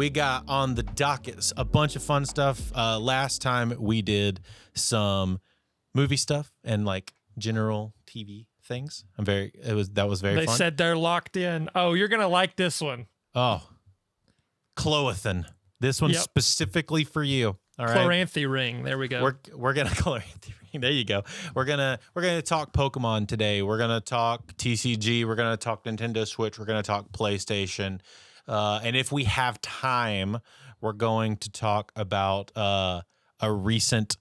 we got on the docket a bunch of fun stuff. Last time we did some movie stuff and like general TV things. That was very fun. They said they're locked in. Oh, you're gonna like this one. Oh, Cloathan. This one's specifically for you. All right. Chloranthy ring. There we go. We're gonna Chloranthy ring. There you go. We're gonna talk Pokemon today. We're gonna talk TCG. We're gonna talk Nintendo Switch. We're gonna talk PlayStation. And if we have time, we're going to talk about a recent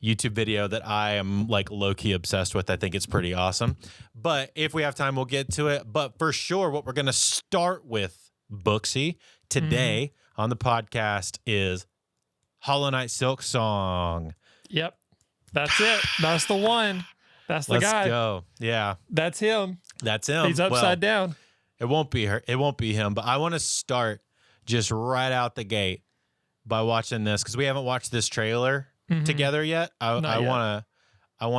YouTube video that I am like low-key obsessed with. I think it's pretty awesome. But if we have time, we'll get to it. But for sure, what we're going to start with, Booksy, today on the podcast is Hollow Knight Silksong. Yep. That's it. That's the one. That's the guy. Let's go. Yeah. That's him. That's him. He's upside down. It won't be her. It won't be him. But I want to start just right out the gate by watching this because we haven't watched this trailer together yet. I want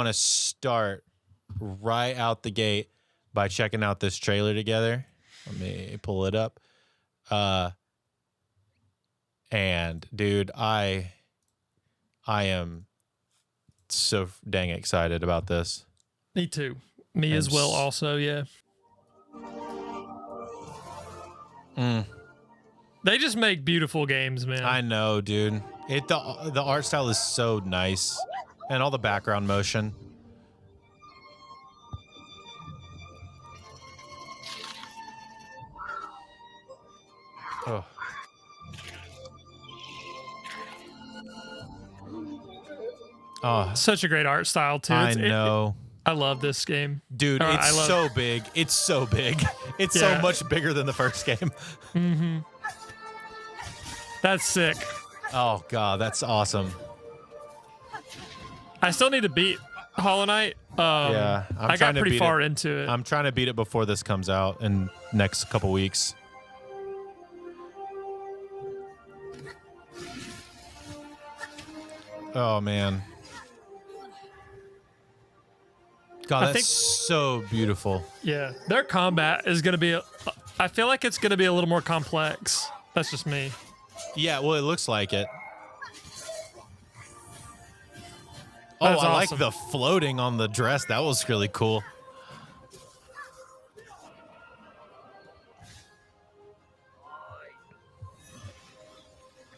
to start right out the gate by checking out this trailer together. Let me pull it up. And dude, I am so dang excited about this. Me too. Me as well. Also, yeah. They just make beautiful games, man. I know, dude. The art style is so nice, and all the background motion. Oh. Oh, such a great art style too. I know. I love this game, dude. It's so big. It's so big. It's so much bigger than the first game. That's sick. Oh god, that's awesome. I still need to beat Hollow Knight. I got pretty far into it. I'm trying to beat it before this comes out in next couple weeks. Oh man. God, that's so beautiful. Yeah, their combat is going to be, I feel like it's going to be a little more complex. That's just me. Yeah, well, it looks like it. That's I awesome. like the floating on the dress. That was really cool.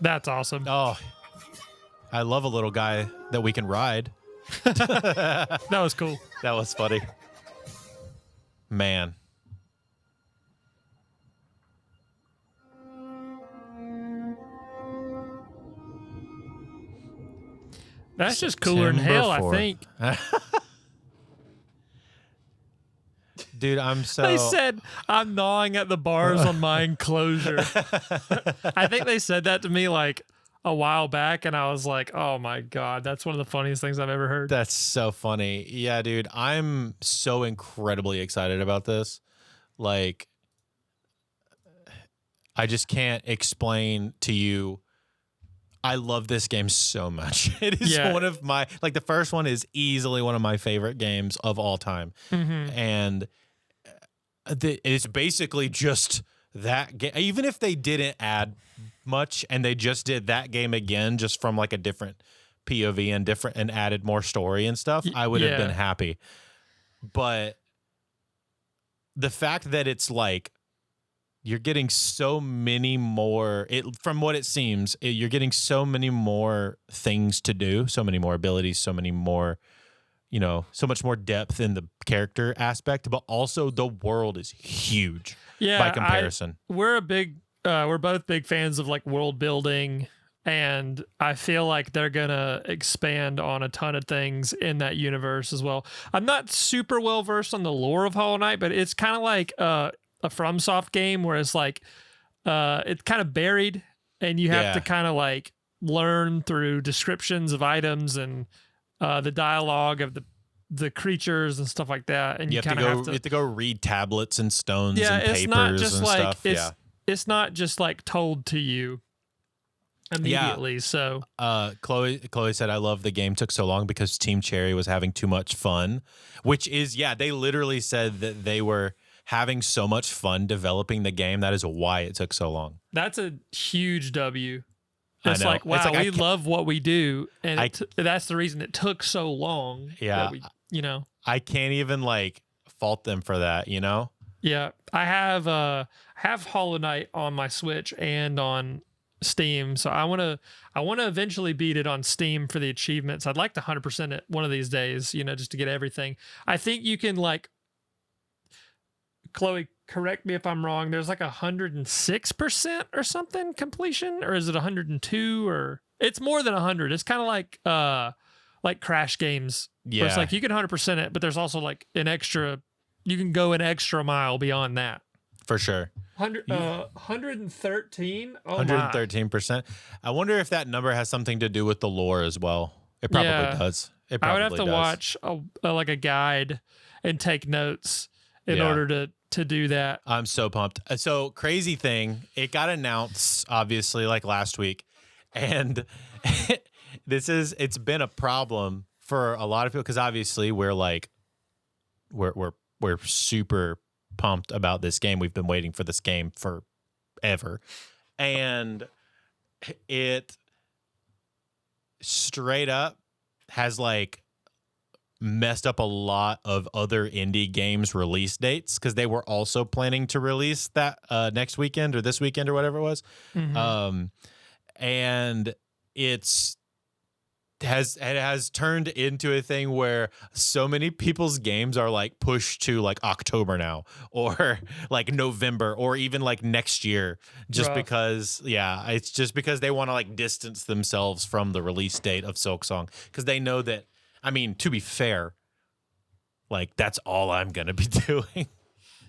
That's awesome. Oh, I love a little guy that we can ride. That was cool. That was funny. Man. That's just cooler than hell, I think. Dude, I'm so... They said, I'm gnawing at the bars on my enclosure. I think they said that to me like a while back, and I was like, oh my God, that's one of the funniest things I've ever heard. That's so funny. Yeah, dude, I'm so incredibly excited about this. Like, I just can't explain to you. I love this game so much. It is one of my, like, the first one is easily one of my favorite games of all time. And it's basically just that game. Even if they didn't add much and they just did that game again, just from like a different POV and added more story and stuff, I would have been happy. But the fact that it's like, you're getting so many more, from what it seems, you're getting so many more things to do, so many more abilities, so many more, so much more depth in the character aspect, but also the world is huge by comparison. We're both big fans of like world building, and I feel like they're going to expand on a ton of things in that universe as well. I'm not super well versed on the lore of Hollow Knight, but it's kind of like a FromSoft game where it's like it's kind of buried, and you have to kind of like learn through descriptions of items and the dialogue of the creatures and stuff like that. And you kind of have to go read tablets and stones and papers not just and like stuff. It's not just like told to you immediately. Yeah. So Chloe said, I love the game took so long because Team Cherry was having too much fun, which is, they literally said that they were having so much fun developing the game. That is why it took so long. That's a huge W. It's I know. like, wow, It's like, we love what we do, and that's the reason it took so long. Yeah, that we, you know, I can't even like fault them for that. You know. Yeah, I have Hollow Knight on my Switch and on Steam, so I wanna eventually beat it on Steam for the achievements. I'd like to 100% it one of these days, you know, just to get everything. I think you can like, Chloe, correct me if I'm wrong. There's like 106% or something completion, or is it 102? Or it's more than 100. It's kind of like Crash games. Yeah, where it's like you can 100% it, but there's also like an extra. You can go an extra mile beyond that. For sure. 113. Oh, 113%. I wonder if that number has something to do with the lore as well. It probably does. It probably I would have to watch like a guide and take notes in order to do that. I'm so pumped. So crazy thing, it got announced obviously like last week, and it's been a problem for a lot of people because obviously we're super pumped about this game. We've been waiting for this game forever, and it straight up has like messed up a lot of other indie games release dates because they were also planning to release that next weekend or this weekend or whatever it was. And it has turned into a thing where so many people's games are like pushed to like October now or like November or even like next year just because it's just because they want to like distance themselves from the release date of Silksong because they know that, I mean, to be fair, like that's all I'm going to be doing.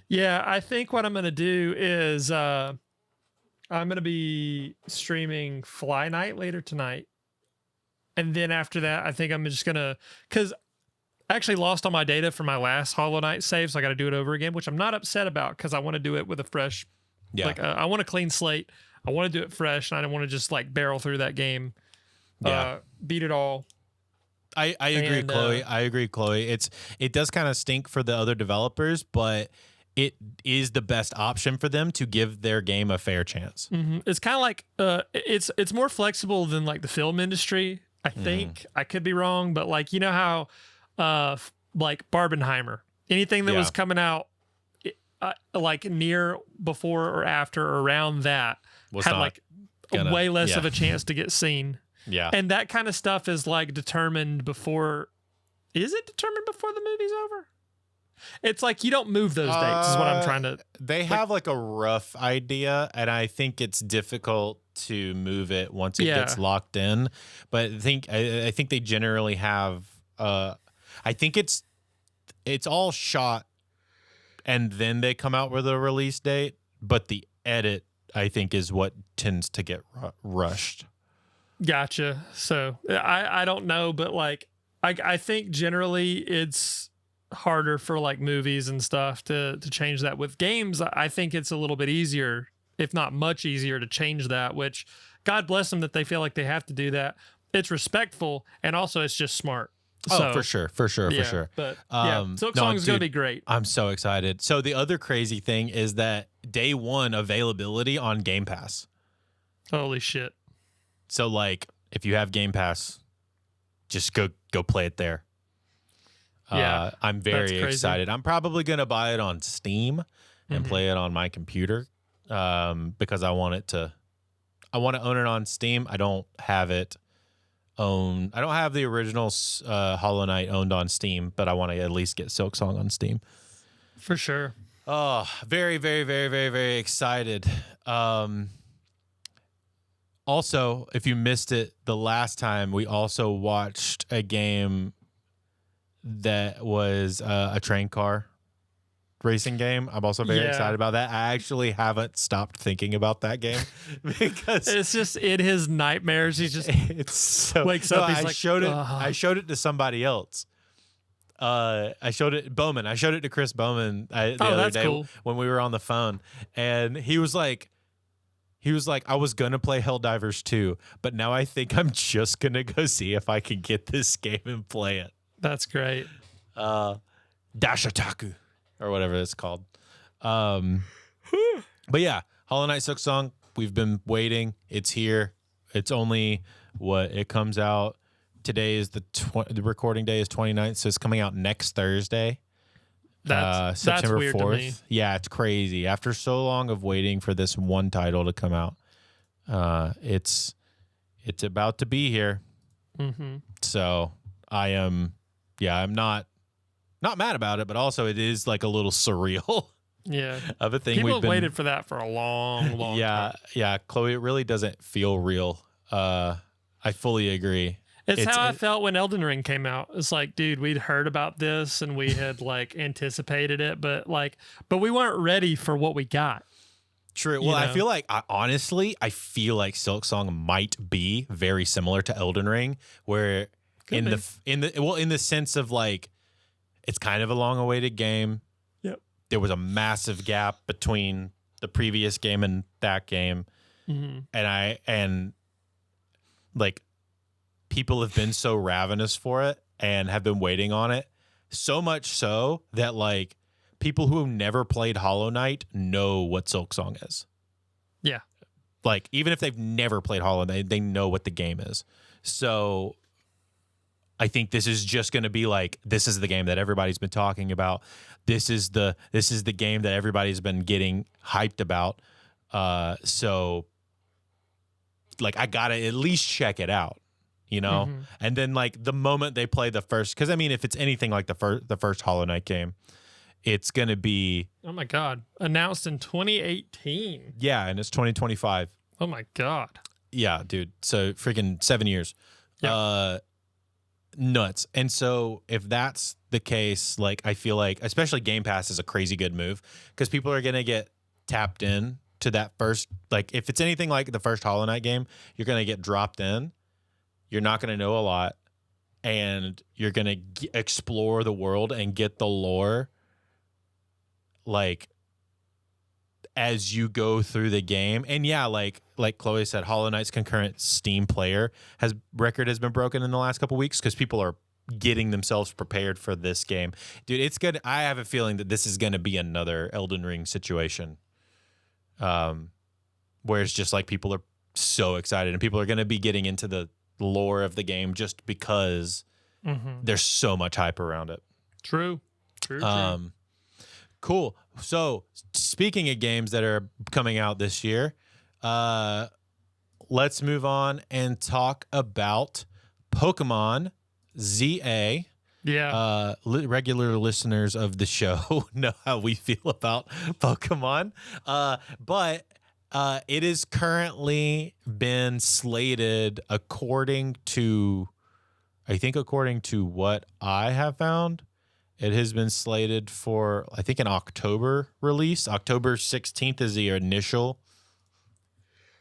Yeah, I think what I'm going to do is I'm going to be streaming Fly Night later tonight. And then after that, I think I'm just going to, because I actually lost all my data from my last Hollow Knight save, so I got to do it over again, which I'm not upset about because I want to do it with a fresh, I want a clean slate. I want to do it fresh, and I don't want to just like barrel through that game, beat it all. I agree, Chloe. I agree, Chloe. It does kind of stink for the other developers, but it is the best option for them to give their game a fair chance. It's kind of like it's more flexible than like the film industry. I think I could be wrong, but like you know how like Barbenheimer, anything that was coming out like near, before, or after, or around that had like way less of a chance to get seen. Yeah. And that kind of stuff is like determined before. Is it determined before the movie's over? It's like you don't move those dates is what I'm trying to. They have like a rough idea, and I think it's difficult to move it once it gets locked in. But I think they generally have. I think it's all shot, and then they come out with a release date. But the edit, I think, is what tends to get rushed. Gotcha. So I don't know, but like I think generally it's harder for like movies and stuff to change that. With games, I think it's a little bit easier, if not much easier, to change that, which God bless them that they feel like they have to do that. It's respectful, and also it's just smart. Oh, for sure. But Silksong is going to be great. I'm so excited. So the other crazy thing is that day one availability on Game Pass. Holy shit. So like if you have Game Pass, just go play it there. Yeah, I'm very excited. I'm probably going to buy it on Steam and play it on my computer because I want to own it on Steam. I don't have it owned. I don't have the original Hollow Knight owned on Steam, but I want to at least get Silksong on Steam. For sure. Oh, very, very, very, very, very excited. Also, if you missed it the last time, we also watched a game that was a train car racing game. I'm also very excited about that. I actually haven't stopped thinking about that game because it's just in his nightmares. He's just wakes up. He's I showed it to somebody else. I showed it Bowman. I showed it to Chris Bowman the other day when we were on the phone, and he was like, I was going to play Helldivers 2, but now I think I'm just going to go see if I can get this game and play it. That's great. Dash Otaku or whatever it's called. But yeah, Hollow Knight Silksong, we've been waiting. It's here. It's only it comes out today is the recording day is 29th, so it's coming out next Thursday. September weird 4th. to me. Yeah, it's crazy. After so long of waiting for this one title to come out, it's about to be here. Mm-hmm. So I'm not mad about it, but also it is like a little surreal. Yeah, of a thing people we've have been waited for that for a long time. Yeah, Chloe, it really doesn't feel real. I fully agree. It's how I felt when Elden Ring came out. It's like, dude, we'd heard about this and we had like anticipated it, but we weren't ready for what we got. True. Well, I feel like I feel like Silksong might be very similar to Elden Ring, where in the sense of like it's kind of a long-awaited game. Yep. There was a massive gap between the previous game and that game, and like people have been so ravenous for it and have been waiting on it, so much so that like people who have never played Hollow Knight know what Silksong is. Yeah. Like, even if they've never played Hollow Knight, they know what the game is. So I think this is just going to be like, this is the game that everybody's been talking about. This is the game that everybody's been getting hyped about. So like, I got to at least check it out, you know? Mm-hmm. And then like the moment they play the first, because I mean, if it's anything like the first Hollow Knight game, it's going to be... Oh, my God. Announced in 2018. Yeah, and it's 2025. Oh, my God. Yeah, dude. So freaking 7 years. Yep. Nuts. And so if that's the case, like I feel like, especially Game Pass is a crazy good move because people are going to get tapped in to that first... Like if it's anything like the first Hollow Knight game, you're going to get dropped in. You're not going to know a lot. And you're going to explore the world and get the lore like as you go through the game. And yeah, like Chloe said, Hollow Knight's concurrent Steam player record has been broken in the last couple weeks because people are getting themselves prepared for this game. Dude, it's good. I have a feeling that this is going to be another Elden Ring situation, where it's just like people are so excited and people are going to be getting into the lore of the game just because there's so much hype around it. True. Cool. So, speaking of games that are coming out this year, let's move on and talk about Pokemon ZA. Yeah. Regular listeners of the show know how we feel about Pokemon. But it is currently been slated according to what I have found. It has been slated for, I think, an October release. October 16th is the initial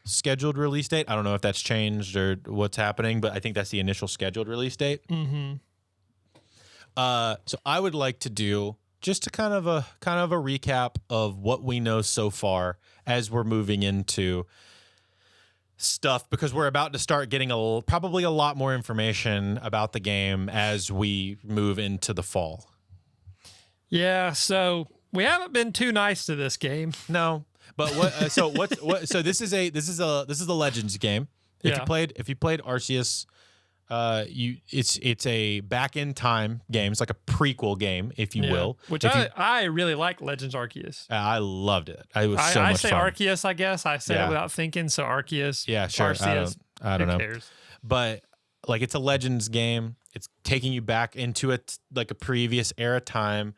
scheduled release date. I don't know if that's changed or what's happening, but I think that's the initial scheduled release date. Mm-hmm. So I would like to do just a kind of a recap of what we know so far as we're moving into stuff, because we're about to start getting probably a lot more information about the game as we move into the fall. Yeah, so we haven't been too nice to this game. No, but what? So this is a Legends game. If you played Arceus, it's a back in time game. It's like a prequel game, if you will. Which I really like Legends Arceus. I loved it. It was so much fun. I say Arceus, I guess. I say it without thinking. So Arceus. Yeah, sure. Arceus. I don't know. Cares? But like, it's a Legends game. It's taking you back into a previous era time.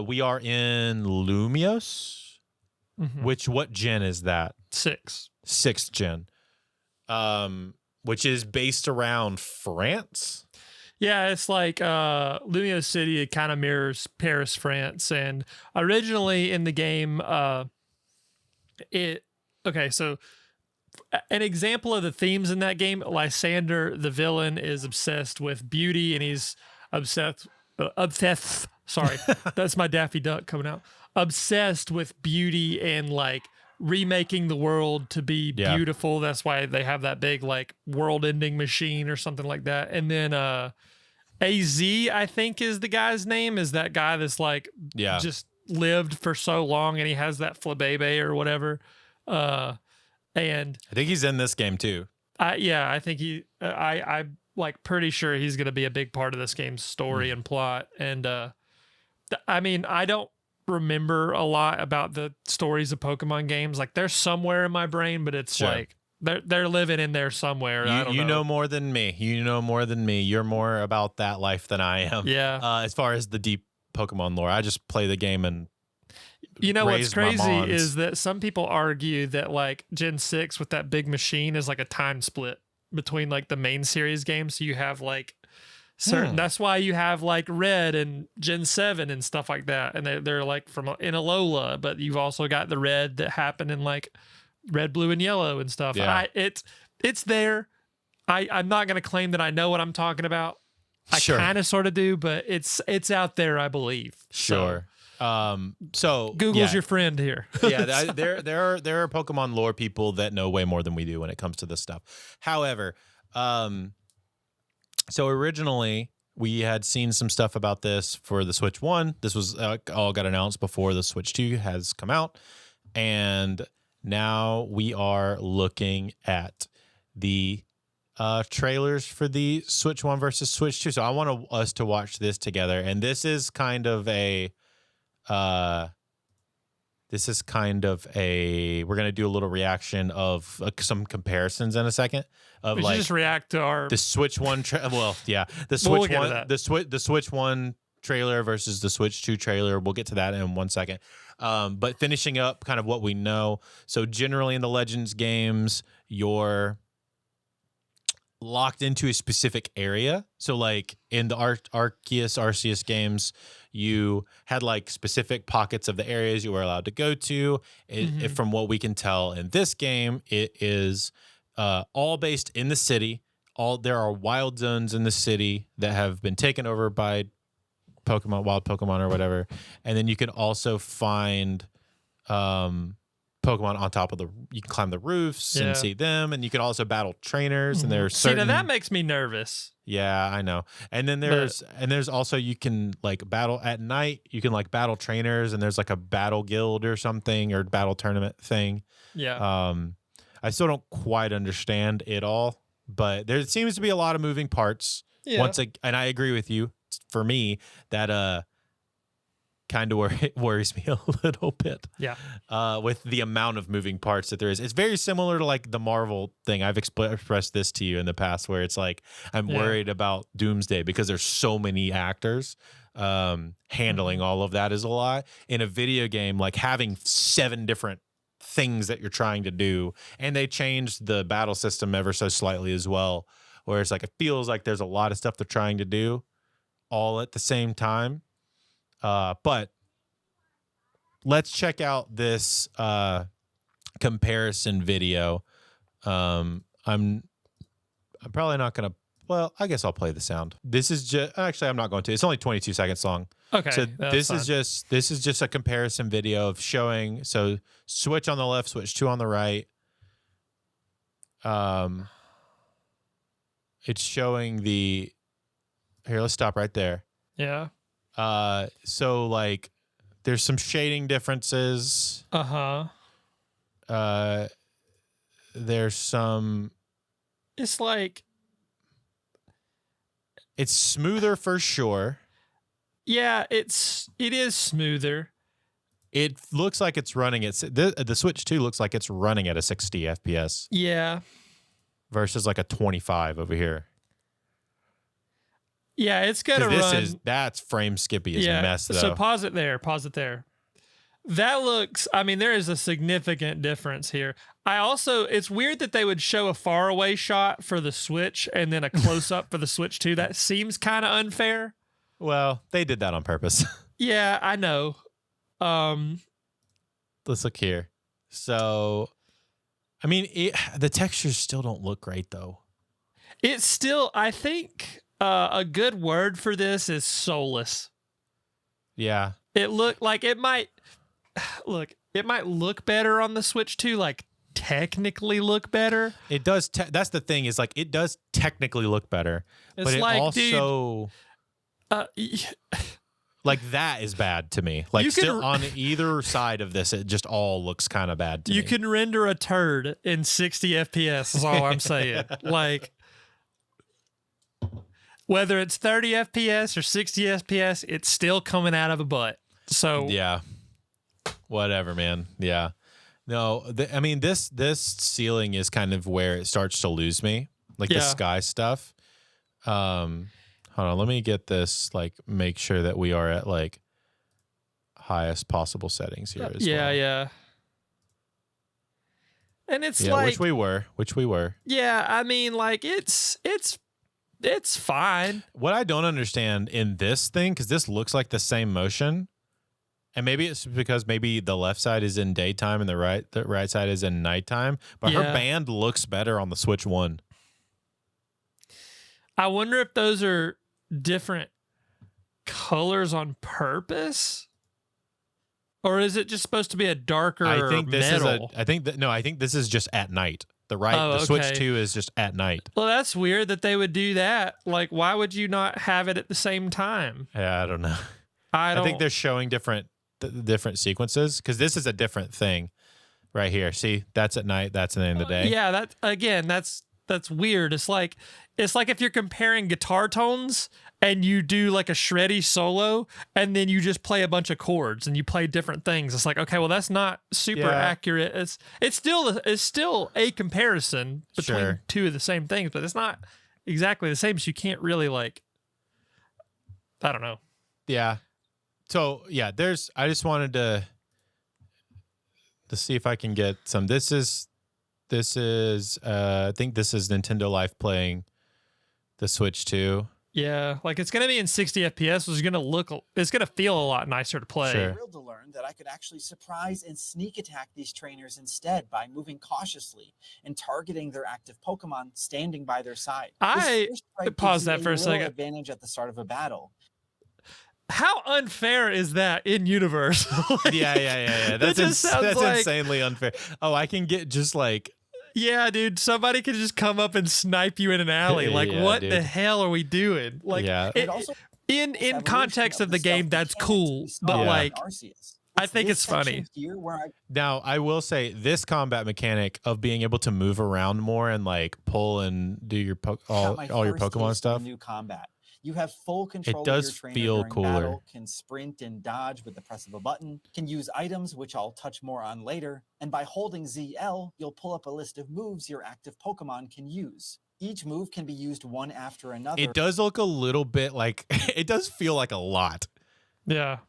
We are in Lumios, what gen is that? 6th gen, which is based around France. Yeah, it's like Lumios City. It kind of mirrors Paris, France. And originally in the game, so an example of the themes in that game, Lysander, the villain, is obsessed with beauty, and he's obsessed. Sorry, that's my Daffy Duck coming out. Obsessed with beauty and like remaking the world to be beautiful. That's why they have that big like world-ending machine or something like that. And then AZ, I think, is the guy's name. Is that guy that's like just lived for so long, and he has that flabebe or whatever. And I think he's in this game too. I think I'm like pretty sure he's going to be a big part of this game's story and plot. And I mean, I don't remember a lot about the stories of Pokemon games. Like they're somewhere in my brain, but it's like they're living in there somewhere. You know more than me. You know more than me. You're more about that life than I am. Yeah. As far as the deep Pokemon lore, I just play the game and you know what's crazy is that some people argue that like Gen 6 with that big machine is like a time split between like the main series games. So you have like certain that's why you have like Red and Gen 7 and stuff like that. And they're like from in Alola, but you've also got the Red that happened in like Red, Blue, and Yellow and stuff. Yeah. It's there. I'm not gonna claim that I know what I'm talking about. I kind of sort of do, but it's out there, I believe. Sure. So Google's your friend here. Yeah, there are Pokemon lore people that know way more than we do when it comes to this stuff. However, so originally we had seen some stuff about this for the Switch 1. This was all got announced before the Switch 2 has come out, and now we are looking at the trailers for the Switch 1 versus Switch 2. So I want us to watch this together, and this is kind of a we're going to do a little reaction of some comparisons in a second of we should just react to the Switch 1 the Switch 1 trailer versus the Switch 2 trailer. We'll get to that in 1 second. But finishing up kind of what we know. So generally in the Legends games, you're locked into a specific area. So like in the Arceus games, you had like specific pockets of the areas you were allowed to go to. From what we can tell in this game, it is all based in the city. There are wild zones in the city that have been taken over by wild Pokemon or whatever. And then you can also find Pokemon on top of you can climb the roofs and see them, and you can also battle trainers. And there's certain. See, now that makes me nervous. Yeah, I know. And then there's also you can like battle at night. You can like battle trainers, and there's like a battle guild or something or battle tournament thing. Yeah. I still don't quite understand it all, but there seems to be a lot of moving parts. Yeah. And I agree with you. For me, that kind of worries me a little bit. Yeah. With the amount of moving parts that there is. It's very similar to like the Marvel thing. I've expressed this to you in the past where it's like I'm worried about Doomsday because there's so many actors. Handling all of that is a lot. In a video game, like having 7 different things that you're trying to do, and they changed the battle system ever so slightly as well, where it's like it feels like there's a lot of stuff they're trying to do all at the same time. But let's check out this comparison video. I'm probably not going to. Well, I guess I'll play the sound. This is just actually I'm not going to. It's only 22 seconds long. Okay. So this is just a comparison video of showing. So Switch on the left, Switch 2 on the right. It's showing the. Here, let's stop right there. Yeah. So like there's some shading differences. There's some. It's like. It's smoother for sure. Yeah, it is smoother. It looks like it's running at the Switch 2 looks like it's running at a 60 FPS. Yeah. Versus like a 25 over here. Yeah, it's gonna run. That's frame skippy as a mess though. So pause it there. That looks. I mean, there is a significant difference here. It's weird that they would show a faraway shot for the Switch and then a close up for the Switch 2. That seems kind of unfair. Well, they did that on purpose. Yeah, I know. Let's look here. So, I mean, the textures still don't look great though. It's still, I think, a good word for this is soulless. Yeah. It looked like it might look better on the Switch 2, like technically look better. It does. That's the thing is like it does technically look better, it's but it like, also dude, Like that is bad to me. Like still on either side of this, it just all looks kind of bad to me. You can render a turd in 60 FPS is all I'm saying. Like whether it's 30 FPS or 60 FPS, it's still coming out of a butt. So yeah, whatever, man. Yeah, no, I mean this ceiling is kind of where it starts to lose me. Like the sky stuff. Hold on, let me get this, like, make sure that we are at, like, highest possible settings here as well. Yeah. And it's like... Which we were. Yeah, I mean, like, it's fine. What I don't understand in this thing, because this looks like the same motion, and maybe it's because maybe the left side is in daytime and the right side is in nighttime, but her band looks better on the Switch 1. I wonder if those are different colors on purpose, or is it just supposed to be a darker metal? I think this is just at night. The Switch 2 is just at night. Well, that's weird that they would do that. Like, why would you not have it at the same time? Yeah, I don't know. I think they're showing different sequences, because this is a different thing right here. See, that's at night. That's at the end of the day. Yeah, that's weird. It's like if you're comparing guitar tones and you do like a shreddy solo and then you just play a bunch of chords and you play different things. It's like, okay, well, that's not super accurate. It's still a comparison between two of the same things, but it's not exactly the same. So you can't really, like, I don't know. Yeah. So yeah, I just wanted to see if I can get some. This is I think this is Nintendo Life playing the Switch 2. Yeah, like it's gonna be in 60 FPS, which it's gonna feel a lot nicer to play. Sure. I'm thrilled to learn that I could actually surprise and sneak attack these trainers instead by moving cautiously and targeting their active Pokemon standing by their side. I pause that for a second. Advantage at the start of a battle. How unfair is that in universe? Like, yeah. That's insanely unfair. Oh, I can get just like. Yeah, dude, somebody could just come up and snipe you in an alley. Like, what the hell are we doing? Like, in context of the game, that's cool. But like, I think it's funny. Now, I will say this combat mechanic of being able to move around more and like pull and do your all your Pokemon stuff. New combat. You have full control. It does of your trainer feel during cooler. Battle, can sprint and dodge with the press of a button, can use items, which I'll touch more on later, and by holding ZL, you'll pull up a list of moves your active Pokemon can use. Each move can be used one after another. It does look a little bit like, it does feel like a lot. Yeah.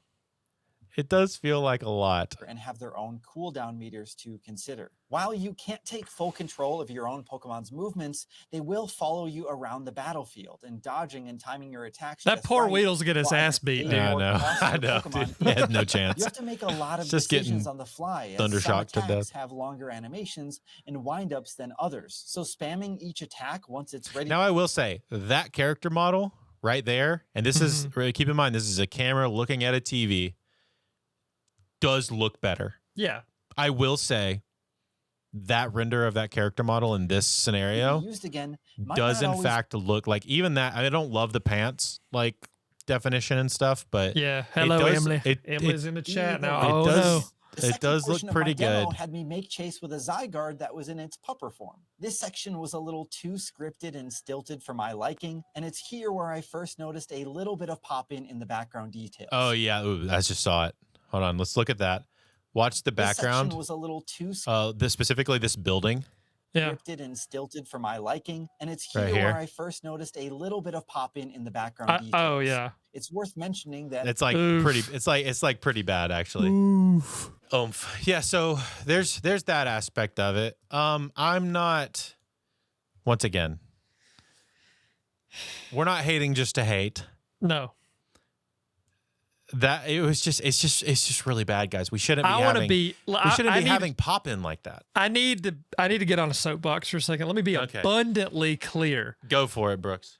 It does feel like a lot. And have their own cooldown meters to consider. While you can't take full control of your own Pokemon's movements, they will follow you around the battlefield and dodging and timing your attacks. That poor Weedle's get his ass beat, dude. I know. Dude. He had no chance. You have to make a lot of just decisions on the fly. Thundershocked to death. Have longer animations and windups than others. So spamming each attack once it's ready. Now I will say that character model right there, and this is, keep in mind, this is a camera looking at a TV, does look better. Yeah. I will say that render of that character model in this scenario used again does in fact look like, even that, I don't love the pants like definition and stuff, but yeah. Hello, Emily. Emily's in the chat now. It does look pretty good. Had me make chase with a Zygarde that was in its pupper form. This section was a little too scripted and stilted for my liking, and it's here where I first noticed a little bit of pop-in the background details. Oh yeah, ooh, I just saw it. Hold on, let's look at that. Watch the background. This section was a little too specifically this building. Scripted and stilted for my liking, and it's here where I first noticed a little bit of pop-in the background details. Oh yeah. It's worth mentioning that it's like pretty. It's like pretty bad actually. Oof. Yeah. So there's that aspect of it. I'm not. Once again, we're not hating just to hate. No. That it's just really bad, guys. We shouldn't be having pop in like that. I need to get on a soapbox for a second. Let me be abundantly clear. Go for it, Brooks.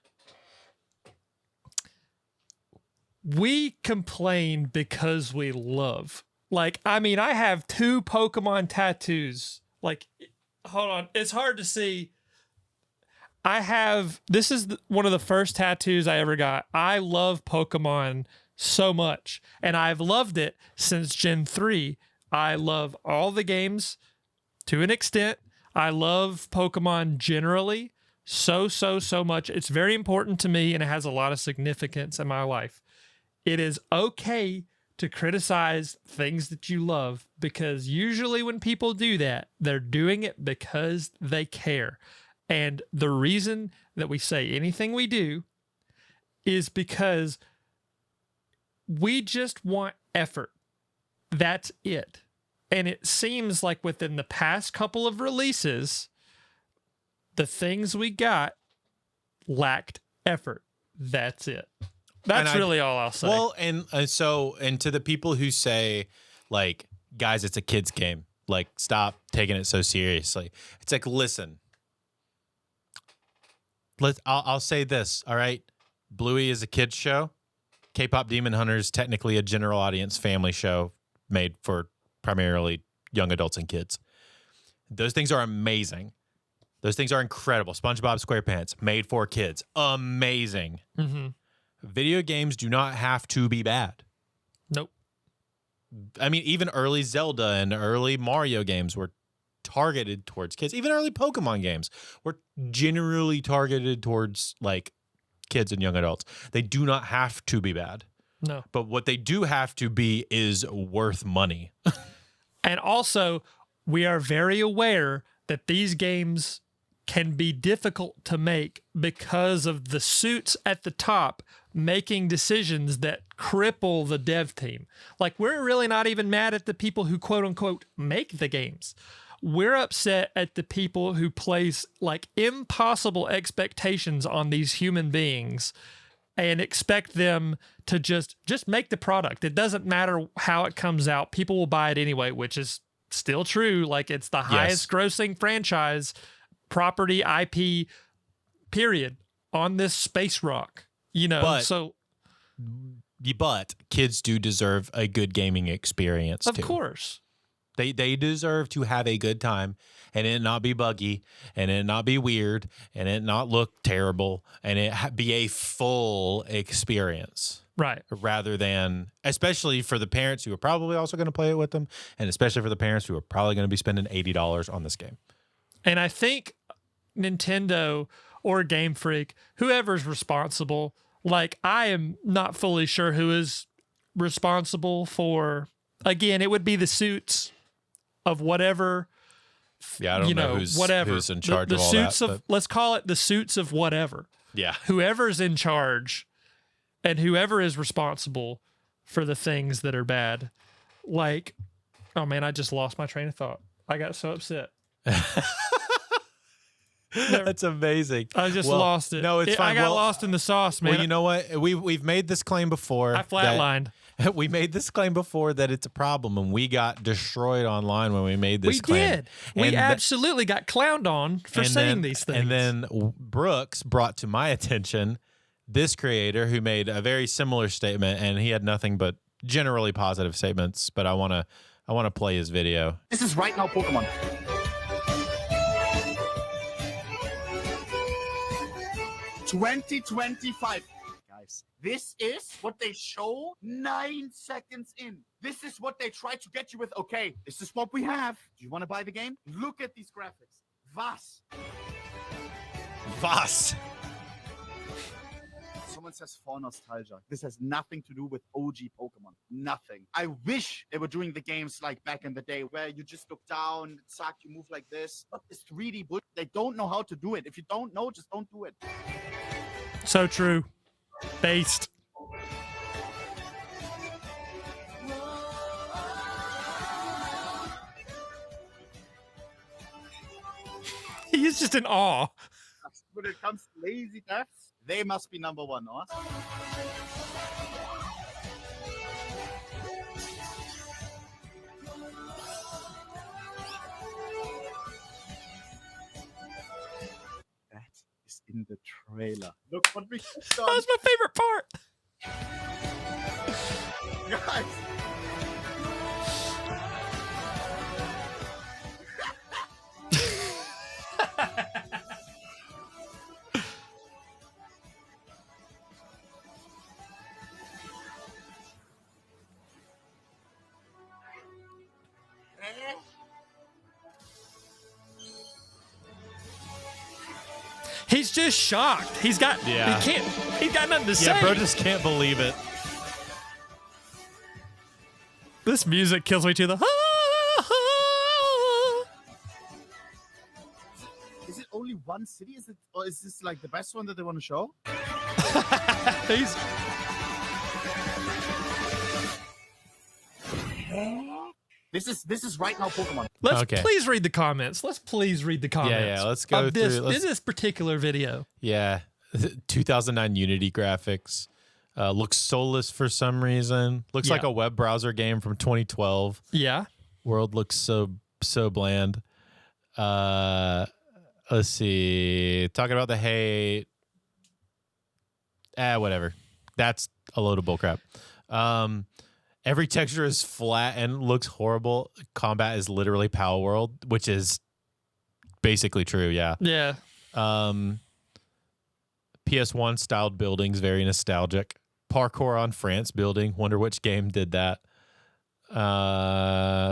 We complain because we love. Like, I mean, I have 2 Pokemon tattoos. Like, hold on, it's hard to see. This is one of the first tattoos I ever got. I love Pokemon so much. And I've loved it since Gen 3. I love all the games to an extent. I love Pokemon generally so much. It's very important to me, and it has a lot of significance in my life. It is okay to criticize things that you love, because usually when people do that, they're doing it because they care. And the reason that we say anything we do is because we just want effort. That's it. And it seems like within the past couple of releases, the things we got lacked effort. That's it. That's really all I'll say. Well, and to the people who say, like, guys, it's a kid's game, like, stop taking it so seriously. It's like, listen, I'll say this, all right? Bluey is a kid's show. K-Pop Demon Hunter is technically a general audience family show made for primarily young adults and kids. Those things are amazing. Those things are incredible. SpongeBob SquarePants, made for kids. Amazing. Mm-hmm. Video games do not have to be bad. Nope. I mean, even early Zelda and early Mario games were targeted towards kids. Even early Pokemon games were generally targeted towards, like, kids and young adults. They do not have to be bad. No. But what they do have to be is worth money. And also, we are very aware that these games can be difficult to make because of the suits at the top making decisions that cripple the dev team. Like, we're really not even mad at the people who quote unquote make the games. We're upset at the people who place, like, impossible expectations on these human beings and expect them to just make the product. It doesn't matter how it comes out. People will buy it anyway, which is still true. Like, it's the highest grossing franchise, property, IP, period, on this space rock. You know, but kids do deserve a good gaming experience too. Of course. They deserve to have a good time, and it not be buggy, and it not be weird, and it not look terrible, and it be a full experience. Right. Rather than, especially for the parents who are probably also going to play it with them, and especially for the parents who are probably going to be spending $80 on this game. And I think Nintendo or Game Freak, whoever's responsible, like, I am not fully sure who is responsible for, again, it would be the suits of whatever. Yeah, I don't know who's in charge of all suits that. Let's call it the suits of whatever. Yeah. Whoever's in charge and whoever is responsible for the things that are bad. Like, oh man, I just lost my train of thought. I got so upset. That's amazing. I just lost it. No, it's fine. I got lost in the sauce, man. Well, you know what? We've made this claim before. I flatlined. We made this claim before that it's a problem, and we got destroyed online when we made this claim. We did. We absolutely got clowned on for saying these things. And then Brooks brought to my attention this creator who made a very similar statement, and he had nothing but generally positive statements. But I want to play his video. This is right now Pokemon. 2025. Guys, this is what they show 9 seconds in. This is what they try to get you with. Okay, this is what we have. Do you want to buy the game? Look at these graphics. Was. Someone says for nostalgia. This has nothing to do with OG Pokemon. Nothing. I wish they were doing the games like back in the day where you just look down, it sucked, you move like this. But it's 3D bullshit. They don't know how to do it. If you don't know, just don't do it. So true. Based. He's just in awe. When it comes to lazy deaths, they must be number one, huh? That is in the trailer. Look what we have done. That's my favorite part. Guys. He's just shocked. He's got he got nothing to say. Yeah, bro just can't believe it. This music kills me too. Is it only one city? Is it, or is this like the best one that they want to show? He's This is right now Pokemon. Let's please read the comments. Let's please read the comments. Yeah, let's go through through this particular video. Yeah, 2009 Unity graphics. Looks soulless for some reason. Looks like a web browser game from 2012. Yeah. World looks so bland. Let's see. Talking about the hate. Whatever. That's a load of bullcrap. Every texture is flat and looks horrible. Combat is literally Power World, which is basically true. Yeah. Yeah. PS1 styled buildings, very nostalgic. Parkour on France building. Wonder which game did that.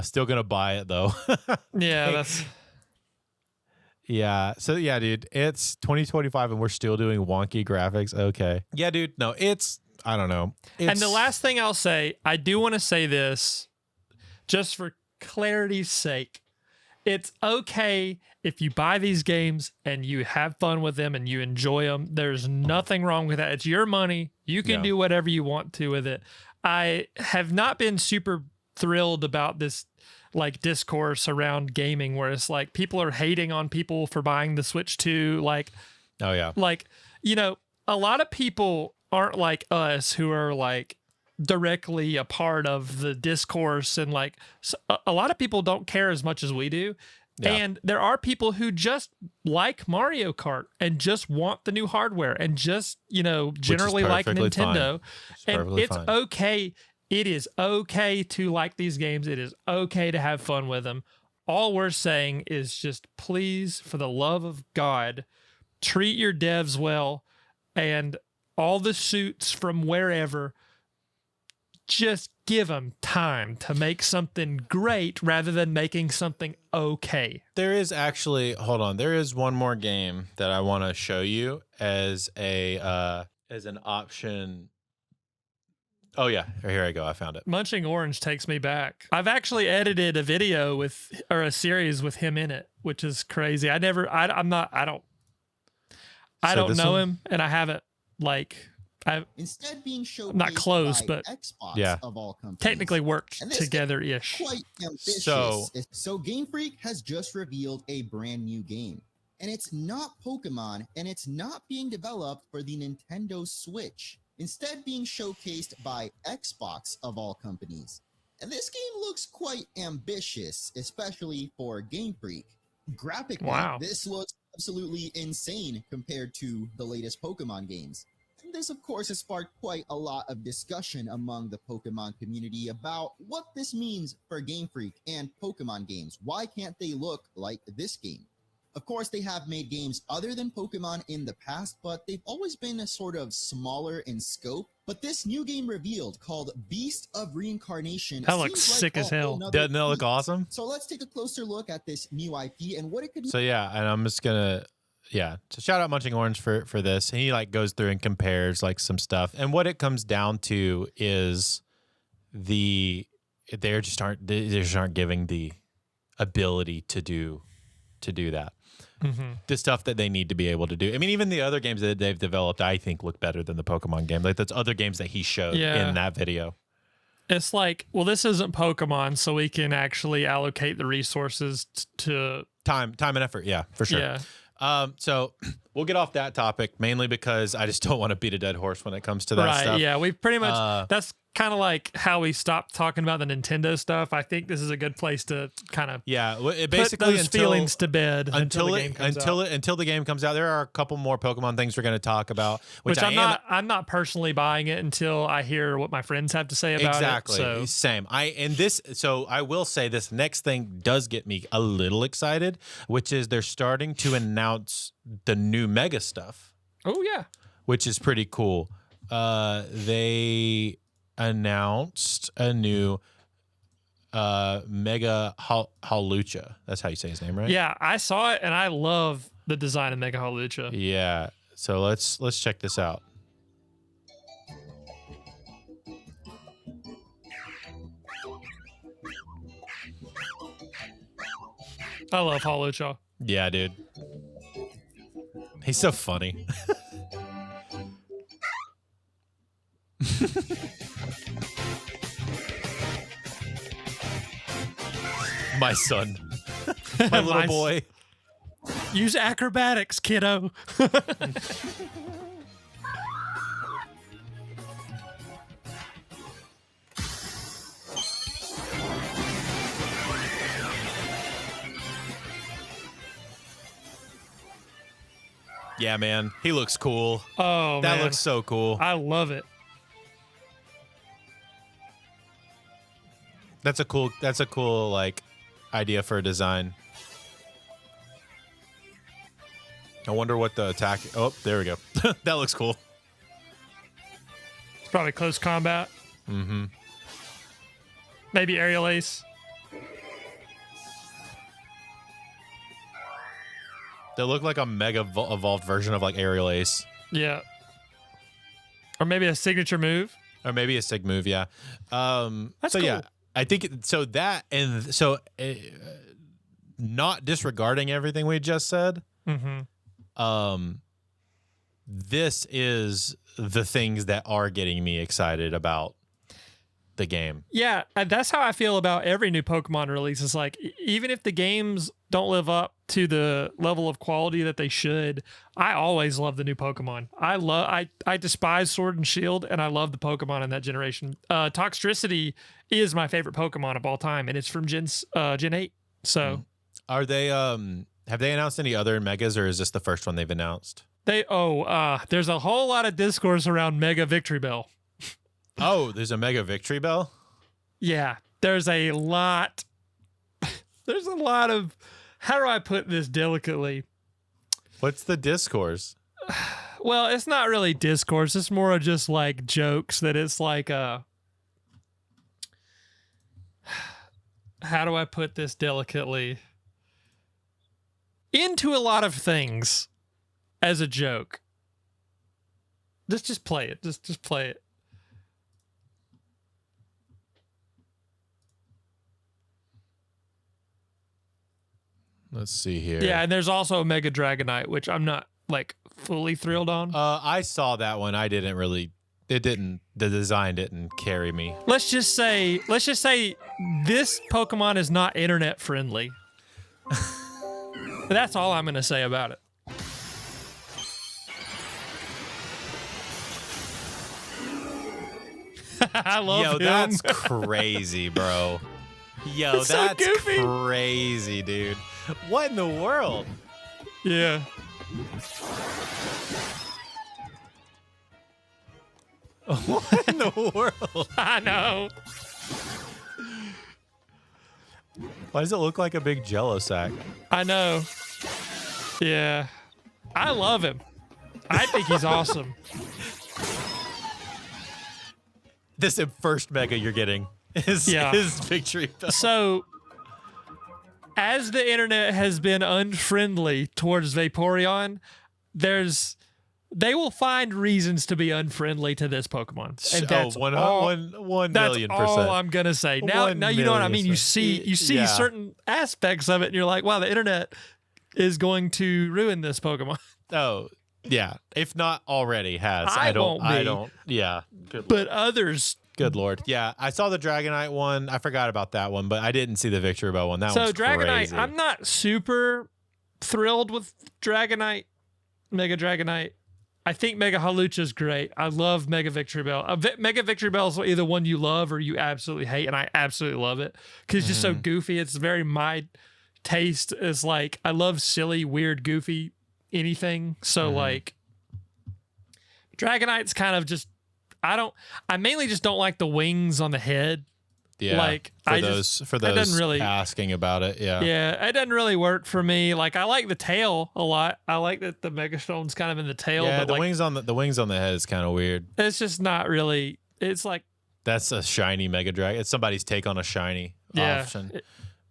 Still gonna buy it though. Yeah, that's. Yeah. So yeah, dude, it's 2025 and we're still doing wonky graphics. Okay. Yeah, dude. No, it's. I don't know. And the last thing I'll say, I do want to say this, just for clarity's sake. It's okay if you buy these games and you have fun with them and you enjoy them. There's nothing wrong with that. It's your money. You can do whatever you want to with it. I have not been super thrilled about this like discourse around gaming where it's like people are hating on people for buying the Switch 2. Like, oh yeah. Like, you know, a lot of people aren't like us who are like directly a part of the discourse, and like a lot of people don't care as much as we do. Yeah. And there are people who just like Mario Kart and just want the new hardware and just, you know, generally like Nintendo. And it's okay. It is okay to like these games. It is okay to have fun with them. All we're saying is just please, for the love of God, treat your devs well, and all the suits from wherever, just give them time to make something great rather than making something okay. There is actually, hold on, there is one more game that I want to show you as an option. Oh yeah, here I go. I found it. Munching Orange takes me back. I've actually edited a video or a series with him in it, which is crazy. I don't know him, and I haven't instead being showcased not close, but Xbox of all companies, technically worked together-ish. Quite ambitious. So Game Freak has just revealed a brand new game, and it's not Pokemon, and it's not being developed for the Nintendo Switch. Instead being showcased by Xbox of all companies. And this game looks quite ambitious, especially for Game Freak. Graphically, this looks absolutely insane compared to the latest Pokemon games. And this, of course, has sparked quite a lot of discussion among the Pokemon community about what this means for Game Freak and Pokemon games. Why can't they look like this game? Of course, they have made games other than Pokemon in the past, but they've always been a sort of smaller in scope. But this new game revealed, called Beast of Reincarnation, that looks sick as hell. Doesn't that look awesome? So let's take a closer look at this new IP and what it could be. So yeah, and I'm just gonna so shout out Munching Orange for this. And he like goes through and compares like some stuff, and what it comes down to is they just aren't giving the ability to do that. Mm-hmm. The stuff that they need to be able to do. I mean, even the other games that they've developed, I think, look better than the Pokemon game. Like, that's other games that he showed in that video. It's like, well, this isn't Pokemon, so we can actually allocate the resources to time and effort. Yeah, for sure. Yeah. So we'll get off that topic mainly because I just don't want to beat a dead horse when it comes to that stuff. Yeah, we've pretty much that's kind of like how we stopped talking about the Nintendo stuff. I think this is a good place to kind of it basically put those feelings to bed until the game comes out. There are a couple more Pokemon things we're going to talk about, which I'm not personally buying it until I hear what my friends have to say about it. Exactly, same. I will say this next thing does get me a little excited, which is they're starting to announce the new Mega stuff. Oh yeah, which is pretty cool. They announced a new Mega Halucha. That's how you say his name, right? Yeah, I saw it and I love the design of Mega Halucha. Yeah. So let's check this out. I love Halucha. Yeah, dude. He's so funny. My son. My little boy. Use acrobatics, kiddo. Yeah, man. He looks cool. Oh, that man. looks so cool. I love it. That's a cool like idea for a design. I wonder what the attack. Oh, there we go. That looks cool. It's probably close combat. Mm-hmm. Maybe aerial ace. They look like a mega evolved version of like aerial ace. Yeah. Or maybe a signature move. Or maybe a sig move, yeah. That's so cool. yeah, I think so that and so not disregarding everything we just said. Mm-hmm. This is the things that are getting me excited about the game. Yeah, and that's how I feel about every new Pokemon release. It's like, even if the games don't live up to the level of quality that they should, I always love the new Pokemon. I despise Sword and Shield, and I love the Pokemon in that generation. Toxtricity is my favorite Pokemon of all time, and it's from Gen 8. So, Are they have they announced any other megas, or is this the first one they've announced? There's a whole lot of discourse around Mega Victory Bell. Oh, there's a Mega Victory Bell? Yeah, there's a lot. There's a lot of, how do I put this delicately? What's the discourse? Well, it's not really discourse. It's more of just like jokes that it's like, how do I put this delicately? Into a lot of things as a joke. Just play it. Just play it. Let's see here. Yeah, and there's also a Mega Dragonite, which I'm not like fully thrilled on. I saw that one. I didn't really. The design didn't carry me. Let's just say this Pokemon is not internet friendly. That's all I'm going to say about it. I love Yo, him. that's crazy, bro. Yo, It's so that's goofy. crazy, dude. What in the world? Yeah. What in the world? I know. Why does it look like a big Jello sack? I know. Yeah. I love him. I think he's awesome. This first mega you're getting is Victory Bell. So, as the internet has been unfriendly towards Vaporeon, they will find reasons to be unfriendly to this Pokemon. And that's one that's million all percent. I'm gonna say. Now you know what I mean. You see Yeah. certain aspects of it, and you're like, wow, the internet is going to ruin this Pokemon. Oh, yeah. If not already has. I don't. won't be. I don't. Yeah. But others. Good Lord. Yeah. I saw the Dragonite one. I forgot about that one, but I didn't see the Victory Bell one. That So one's Dragonite, crazy. I'm not super thrilled with Dragonite, Mega Dragonite. I think Mega Halucha is great. I love Mega Victory Bell. Mega Victory Bell is either one you love or you absolutely hate, and I absolutely love it because it's just so goofy. It's very my taste. Is like I love silly, weird, goofy anything. So like Dragonite's kind of just I mainly just don't like the wings on the head. Yeah. Like for it those doesn't really asking about it. Yeah. Yeah, it doesn't really work for me. Like I like the tail a lot. I like that the Megastone's kind of in the tail. Yeah. but The like, wings on the wings on the head is kind of weird. it's just not really. It's like That's a shiny Mega Dragon. It's somebody's take on a shiny. option.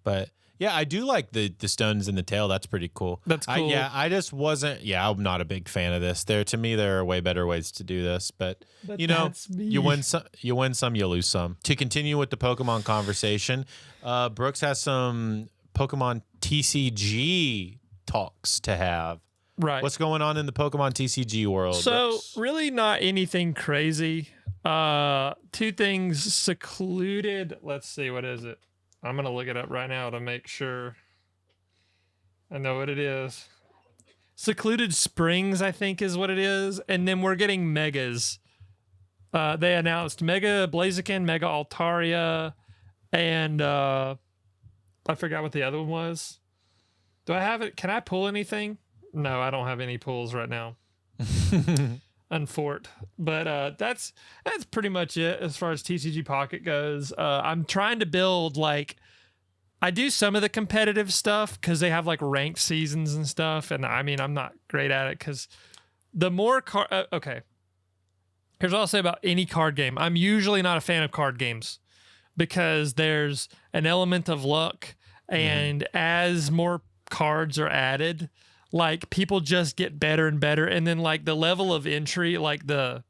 But yeah, I do like the stones in the tail. That's pretty cool. That's cool. I just wasn't. Yeah, I'm not a big fan of this. To me, there are way better ways to do this. But you know, you win some, you lose some. To continue with the Pokemon conversation, Brooks has some Pokemon TCG talks to have. Right. What's going on in the Pokemon TCG world? So Brooks? really not anything crazy. Two things. Secluded. Let's see, what is it? I'm gonna look it up right now to make sure I know what it is. Secluded Springs, I think, is what it is. And then we're getting megas. They announced Mega Blaziken, Mega Altaria, and I forgot what the other one was. Do I have it? Can I pull anything? No, I don't have any pulls right now. Unfort. But that's pretty much it as far as TCG Pocket goes. I'm trying to build, like, I do some of the competitive stuff because they have like ranked seasons and stuff, and I mean, I'm not great at it because the more okay, here's what I'll say about any card game. I'm usually not a fan of card games because there's an element of luck, and as more cards are added, like, people just get better and better, and then like the level of entry, like the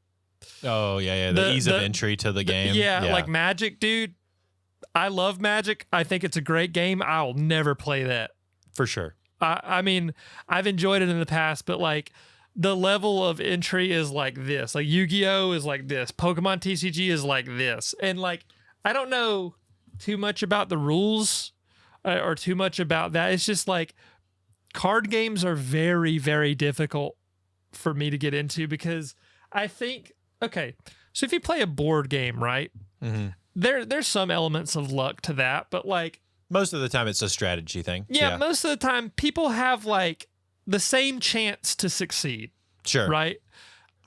ease of entry to the game. Like Magic, dude. I love Magic. I think it's a great game. I'll never play that. For sure. I mean, I've enjoyed it in the past, but like the level of entry is like this. Like Yu-Gi-Oh is like this. Pokemon TCG is like this. And like, I don't know too much about the rules or too much about that. It's just like card games are very, very difficult for me to get into because I think, okay, so if you play a board game, right? Mm-hmm. There's some elements of luck to that, but like most of the time it's a strategy thing. Yeah, most of the time people have like the same chance to succeed. Sure. Right?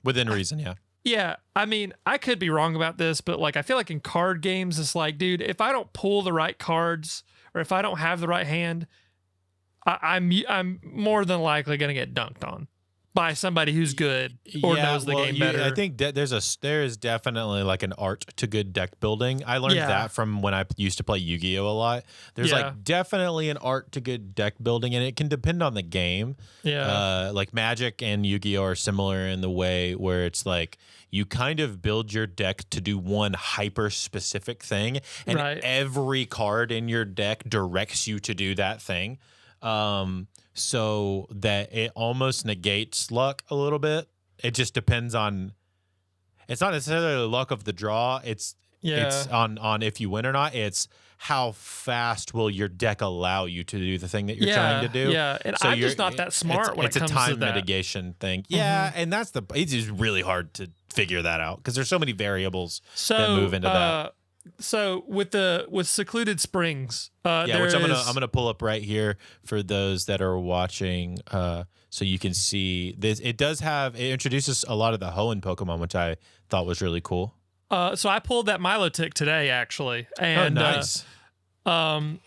Within reason, yeah. Yeah, I mean, I could be wrong about this, but like I feel like in card games it's like, dude, if I don't pull the right cards or if I don't have the right hand, I'm more than likely going to get dunked on by somebody who's good or knows the game better. I think there is definitely like an art to good deck building. I learned that from when I used to play Yu-Gi-Oh a lot. There's like definitely an art to good deck building, and it can depend on the game. Yeah. Like Magic and Yu-Gi-Oh are similar in the way where it's like you kind of build your deck to do one hyper specific thing, and every card in your deck directs you to do that thing. So that it almost negates luck a little bit. It just depends on. It's not necessarily the luck of the draw. It's on if you win or not. It's how fast will your deck allow you to do the thing that you're trying to do. Yeah, and so I'm just not that smart when it comes to that. It's a time mitigation thing. Yeah, and it's just really hard to figure that out because there's so many variables that move into that. So with Secluded Springs, which I'm gonna pull up right here for those that are watching, so you can see this. It introduces a lot of the Hoenn Pokemon, which I thought was really cool. So I pulled that Milotic today, actually, and nice. I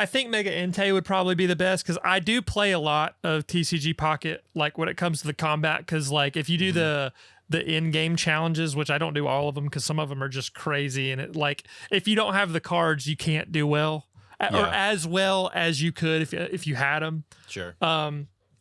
think Mega Entei would probably be the best because I do play a lot of TCG Pocket, like when it comes to the combat. Because like if you do the in-game challenges, which I don't do all of them because some of them are just crazy, and it like if you don't have the cards, you can't do well or as well as you could if you had them. Sure.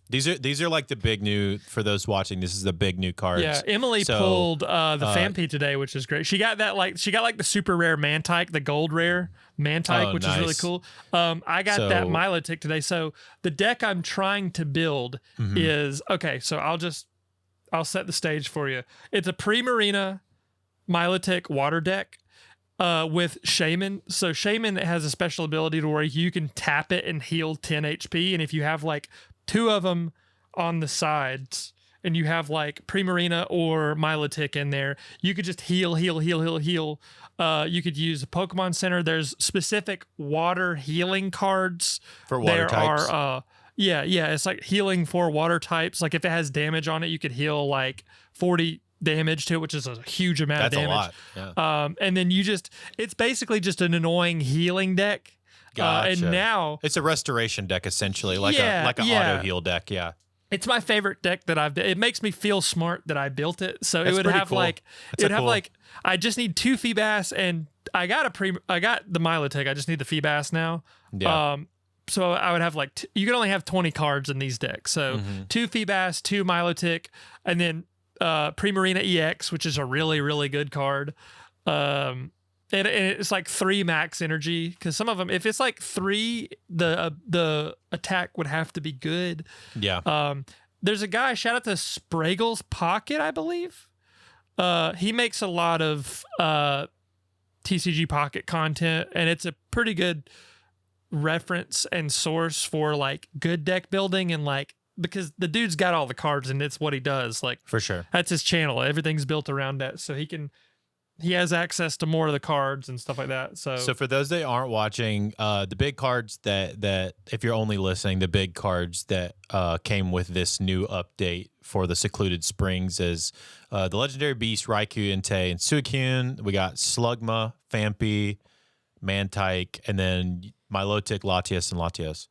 These are like the big new, for those watching, this is the big new cards. Yeah, Emily pulled the Phanpy today, which is great. She got the super rare Mantike, the gold rare Mantike, which is really cool. I got that Milotic today. So the deck I'm trying to build is okay. So I'll set the stage for you. It's a pre-Marina Milotic water deck with Shaman. So Shaman has a special ability to where you can tap it and heal 10 HP. And if you have like two of them on the sides and you have like pre-Marina or Milotic in there, you could just heal. You could use a Pokemon Center. There's specific water healing cards. For water types. Yeah, it's like healing for water types. Like if it has damage on it, you could heal like 40 damage to it, which is a huge amount of damage. That's a lot. Yeah. And then it's basically just an annoying healing deck. Gotcha. And now it's a restoration deck essentially, like a auto heal deck. Yeah. It's my favorite deck that I've. It makes me feel smart that I built it. So That's it would pretty have cool. like That's it would a have cool- like I just need 2 Feebas and I got the Milotic. I just need the Feebas now. Yeah. So I would have like you can only have 20 cards in these decks. So 2 Feebas, 2 Milotic, and then Primarina EX, which is a really really good card. And it's like 3 max energy because some of them, if it's like 3, the attack would have to be good. Yeah. There's a guy, shout out to Spraggle's Pocket, I believe. He makes a lot of TCG Pocket content, and it's a pretty good reference and source for like good deck building and like because the dude's got all the cards and it's what he does. Like For sure. that's his channel. Everything's built around that, so he has access to more of the cards and stuff like that. So for those that aren't watching, the big cards that if you're only listening, the big cards that came with this new update for the Secluded Springs is the legendary beast Raikou, Entei, and Suicune. We got Slugma, Phampi, Mantike, and then Milotic, Latios, and Latios.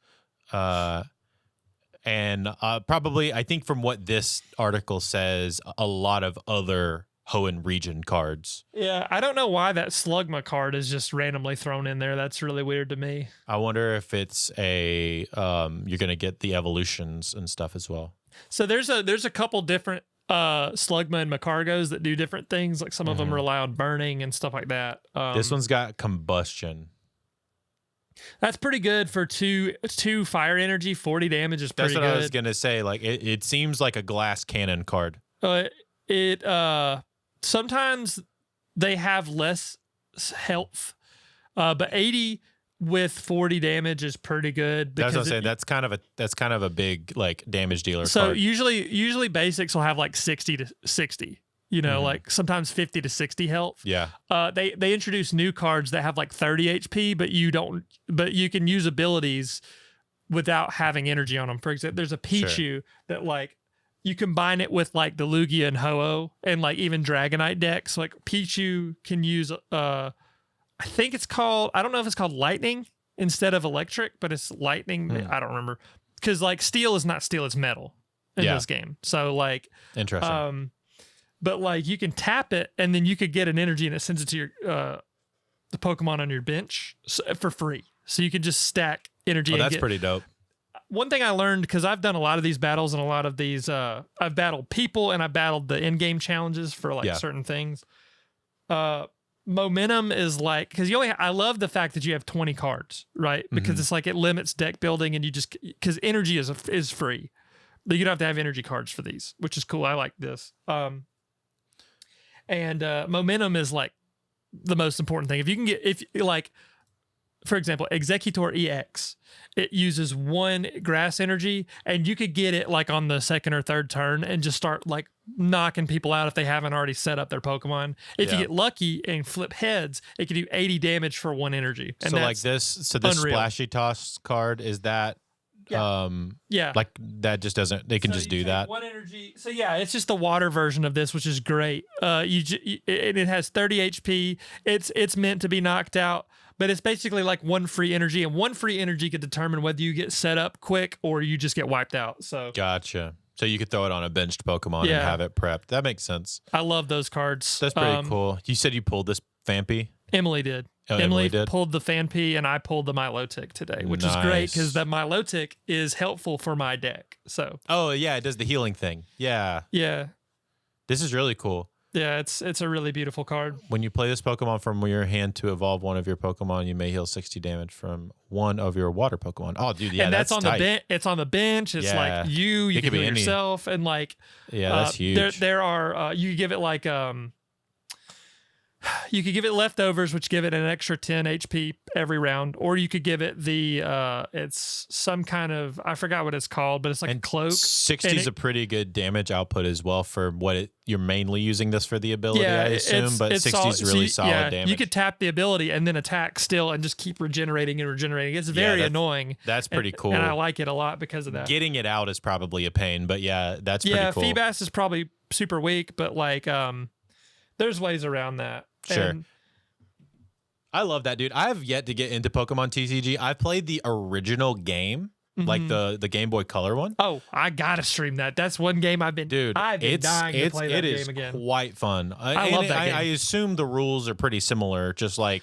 And probably, I think from what this article says, a lot of other Hoenn region cards. yeah, I don't know why that Slugma card is just randomly thrown in there. That's really weird to me. I wonder if it's a you're gonna get the evolutions and stuff as well. So there's a couple different Slugma and Macargos that do different things. Like some of them rely on burning and stuff like that. This one's got combustion. That's pretty good for two fire energy. 40 damage is pretty That's what good. I was gonna say. Like it seems like a glass cannon card. Sometimes they have less health, but 80 with 40 damage is pretty good. That's what I'm because saying. That's kind of a big like damage dealer so card. usually basics will have like 60 to 60. You know, like sometimes 50 to 60 health. Yeah. They introduce new cards that have like 30 HP, but you can use abilities without having energy on them. For example, there's a Pichu that like you combine it with like the Lugia and Ho-Oh and like even Dragonite decks. Like Pichu can use I think it's called, I don't know if it's called lightning instead of electric, but it's lightning. I don't remember. Because like steel is not steel, it's metal in this game. So like Interesting. but like you can tap it and then you could get an energy and it sends it to your the Pokemon on your bench for free. So you can just stack energy. Oh, that's pretty dope. One thing I learned, because I've done a lot of these battles and a lot of these, I've battled people and I battled the in-game challenges for like certain things. Momentum is like, because I love the fact that you have 20 cards, right? Because it's like it limits deck building and you just, because energy is free. You don't have to have energy cards for these, which is cool. I like this. And momentum is like the most important thing. If you can get, for example, Executor EX, it uses 1 grass energy, and you could get it like on the second or third turn and just start like knocking people out if they haven't already set up their Pokemon. If you get lucky and flip heads, it can do 80 damage for 1 energy. And So like this unreal. Splashy Toss card, is that like that just doesn't, they can just do that. 1 energy. So yeah, it's just the water version of this, which is great. It has 30 HP. It's meant to be knocked out, but it's basically like 1 free energy, and 1 free energy could determine whether you get set up quick or you just get wiped out. So Gotcha. So you could throw it on a benched Pokemon and have it prepped. That makes sense. I love those cards. That's pretty cool. You said you pulled this Phampi? Emily did. Oh, Emily did? pulled the Phanpy and I pulled the Milotic today, which is great because the Milotic is helpful for my deck. So oh yeah, it does the healing thing. Yeah. This is really cool. Yeah, it's a really beautiful card. When you play this Pokemon from your hand to evolve one of your Pokemon, you may heal 60 damage from one of your water Pokemon. Oh, dude, yeah, and that's on tight. the bench. It's on the bench. It's like you can do it yourself, and like that's huge. There are you give it like you could give it leftovers, which give it an extra 10 HP every round, or you could give it the it's some kind of, I forgot what it's called, but it's like a cloak. 60 is a pretty good damage output as well for what you're mainly using this for the ability, I assume, but 60 is really solid damage. You could tap the ability and then attack still and just keep regenerating and regenerating. It's very annoying. That's pretty cool. And I like it a lot because of that. Getting it out is probably a pain, but that's pretty cool. Yeah, Feebas is probably super weak, but like there's ways around that. Sure. I love that, dude. I have yet to get into Pokemon TCG. I've played the original game, like the Game Boy Color one. Oh, I gotta stream that. That's one game I've been dying to play that game again. It is quite fun. I love that game. I assume the rules are pretty similar, just like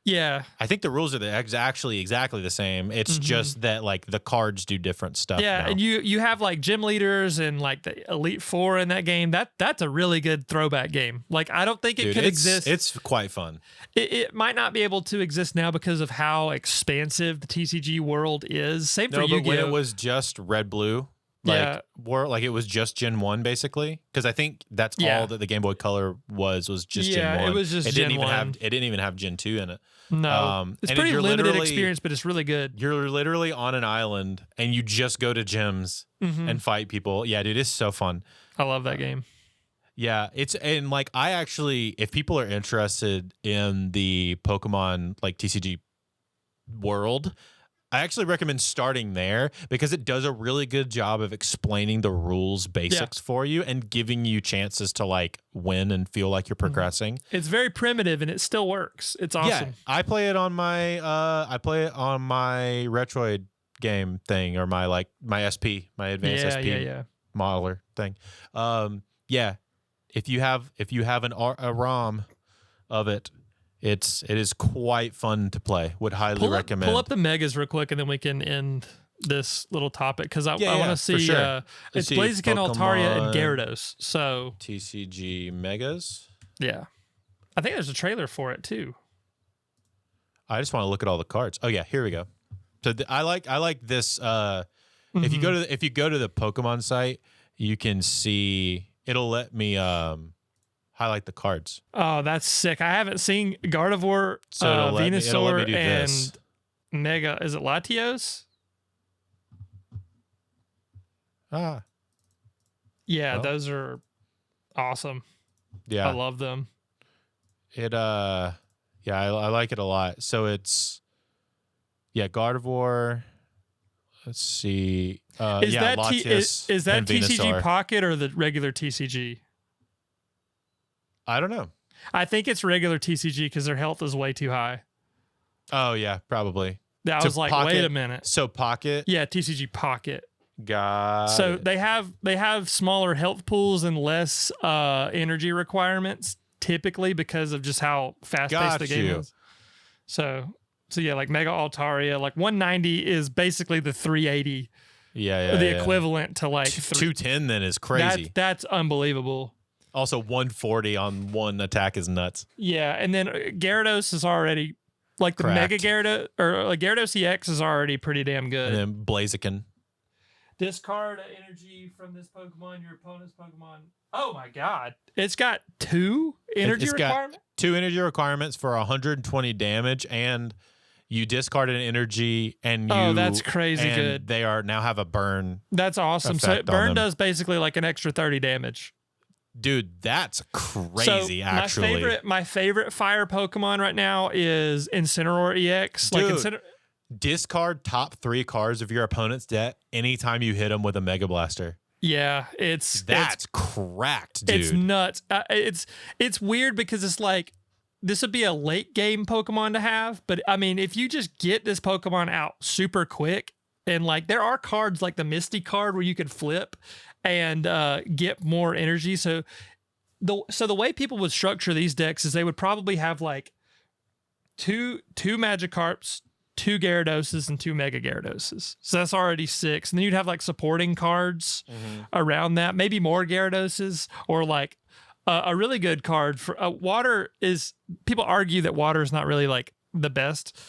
yeah. I think the rules are actually exactly the same. It's just that like the cards do different stuff. Yeah, now. and you have like gym leaders and like the Elite Four in that game. That's a really good throwback game. Like I don't think it could exist. It's quite fun. It might not be able to exist now because of how expansive the TCG world is. Same for Yu-Gi-Oh! But when it was just red blue, like it was just Gen 1 basically, because I think that's all that the Game Boy Color was just Gen 1. It was just Gen 1. It didn't even have Gen 2 in it. No, it's pretty limited experience, but it's really good. You're literally on an island and you just go to gyms and fight people. Yeah, dude, it's so fun. I love that game. Yeah, and like I actually, if people are interested in the Pokemon like TCG world, I actually recommend starting there because it does a really good job of explaining the rules basics for you and giving you chances to like win and feel like you're progressing. It's very primitive and it still works. It's awesome. Yeah, I play it on my Retroid game thing or my SP, my advanced SP modeler thing. Yeah. If you have a ROM of it, it is quite fun to play. Would highly recommend. Pull up the megas real quick, and then we can end this little topic because I want to see. Sure. It's Blaziken, Altaria, and Gyarados. So TCG megas. Yeah, I think there's a trailer for it too. I just want to look at all the cards. Oh yeah, here we go. So I like this. If you go to the Pokemon site, you can see. It'll let me highlight the cards. Oh, that's sick. I haven't seen Gardevoir, Venusaur, and Mega. Is it Latios? Yeah, those are awesome. Yeah. I love them. I like it a lot. So it's Gardevoir. Let's see. Is that Latias is that and TCG Venusaur. Pocket or the regular TCG? I don't know. I think it's regular TCG because their health is way too high. Oh yeah, probably. I was like, Pocket, wait a minute. So Pocket. Yeah, TCG Pocket. So they have smaller health pools and less energy requirements typically because of just how fast paced the game is. So yeah, like Mega Altaria, like 190 is basically the 380. Yeah. The equivalent to like 210 then is crazy. That's unbelievable. Also 140 on one attack is nuts. Yeah, and then Gyarados is already like the Mega Gyarados or like Gyarados EX is already pretty damn good. And then Blaziken. Discard energy from this Pokemon, your opponent's Pokemon. Oh my god. It's got 2 energy requirements? 2 energy requirements for 120 damage, and you discard an energy and that's crazy good. They now have a burn. That's awesome. So burn does basically like an extra 30 damage. Dude, that's crazy, actually. My favorite fire Pokemon right now is Incineroar EX. Dude, discard top 3 cards of your opponent's deck anytime you hit them with a Mega Blaster. Yeah, that's cracked, dude. It's nuts. It's weird because it's like this would be a late game Pokemon to have, but I mean, if you just get this Pokemon out super quick, and like there are cards like the Misty card where you could flip and get more energy. So the way people would structure these decks is they would probably have like two Magikarps, 2 Gyaradoses, and 2 Mega Gyaradoses. So that's already 6. And then you'd have like supporting cards around that, maybe more Gyaradoses, or like a really good card for water is. People argue that water is not really like the best.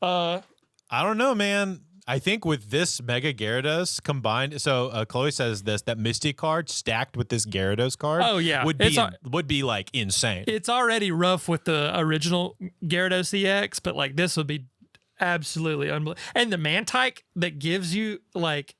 I don't know, man. I think with this Mega Gyarados combined, so Chloe says that Misty card stacked with this Gyarados card, would be like insane. It's already rough with the original Gyarados EX, but like this would be absolutely unbelievable. And the Mantike that gives you like,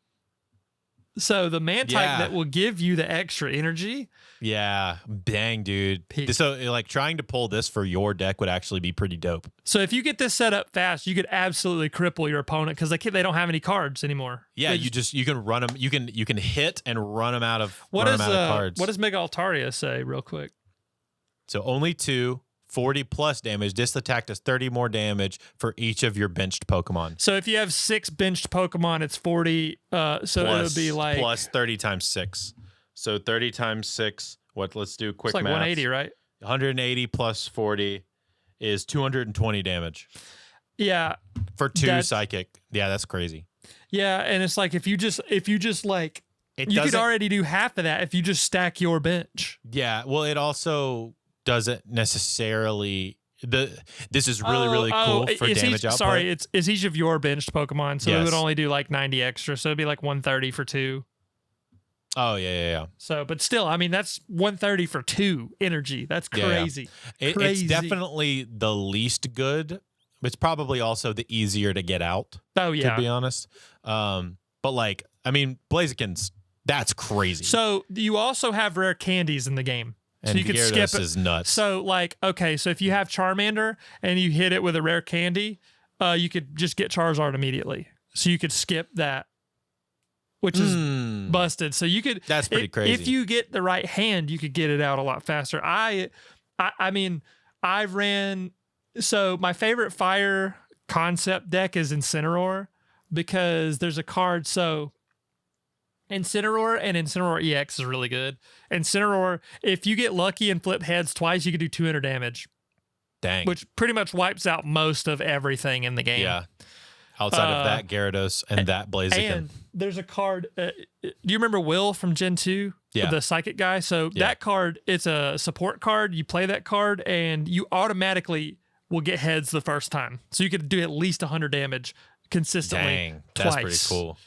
the Mantike that will give you the extra energy. Yeah, dang, dude. So like trying to pull this for your deck would actually be pretty dope. So if you get this set up fast, you could absolutely cripple your opponent because they don't have any cards anymore. Yeah, you can run them. You can hit and run them out of cards. What does Mega Altaria say, real quick? So only 2 40 plus damage. This attack does 30 more damage for each of your benched Pokemon. So if you have 6 benched Pokemon, it's 40. So it would be like plus 30 times 6. So 30 times 6. What? Let's do quick it's like math. 180, right? 180 plus 40 is 220 damage. Yeah. For 2 psychic. Yeah, that's crazy. Yeah, and it's like if you just like you could already do half of that if you just stack your bench. Yeah, well, it also doesn't necessarily. This is really cool for damage output. Sorry, it's each of your benched Pokemon, so it would only do like 90 extra, so it'd be like 130 for 2. Oh yeah. So, but still, I mean, that's 130 for 2 energy. That's crazy. Yeah. It's definitely the least good. It's probably also the easier to get out. Oh yeah, to be honest. But like, I mean, Blaziken's that's crazy. So you also have rare candies in the game. And so you could skip it. Is nuts. So like, okay, so if you have Charmander and you hit it with a rare candy, you could just get Charizard immediately. So you could skip that, which is busted. So you could. That's pretty crazy. If you get the right hand, you could get it out a lot faster. I mean, I ran. So my favorite fire concept deck is Incineroar because there's a card. So Incineroar and Incineroar EX is really good. Incineroar, if you get lucky and flip heads twice, you can do 200 damage. Dang. Which pretty much wipes out most of everything in the game. Yeah. Outside of that Gyarados and that Blaziken. And there's a card. Do you remember Will from Gen 2? Yeah. The psychic guy? So that card, it's a support card. You play that card and you automatically will get heads the first time. So you could do at least 100 damage consistently. Dang. Twice. That's pretty cool.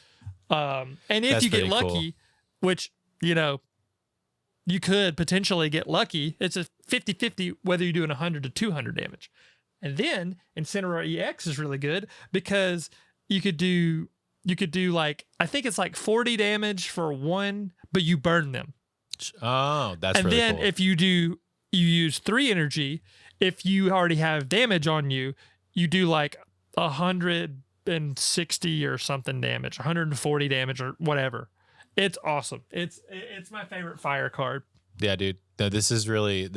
And if you get lucky, which, you know, you could potentially get lucky, it's a 50-50 whether you're doing 100 to 200 damage. And then Incineroar EX is really good because you could do like, I think it's like 40 damage for 1, but you burn them. Oh, that's really cool. And then if you use 3 energy, if you already have damage on you, you do like 160 or something damage, 140 damage or whatever. It's awesome. It's my favorite fire card. Yeah, dude. No, this is really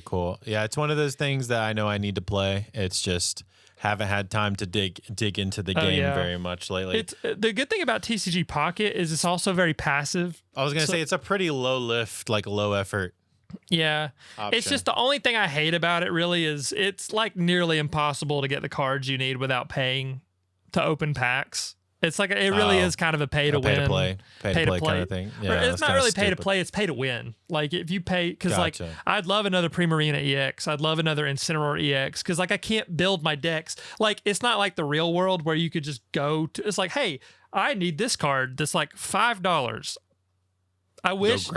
cool. Yeah, it's one of those things that I know I need to play. It's just haven't had time to dig into the game very much lately. It's the good thing about TCG Pocket is it's also very passive. I was gonna say it's a pretty low lift, like low effort. Yeah. Option. It's just the only thing I hate about it really is it's like nearly impossible to get the cards you need without paying to open packs. It's like it really is kind of a pay to win, pay to play kind of thing. Yeah, it's not really pay to play; it's pay to win. Like if you pay, because like I'd love another Primarina EX, I'd love another Incineroar EX, because like I can't build my decks. Like it's not like the real world where you could just go to. It's like, hey, I need this card that's like $5. I wish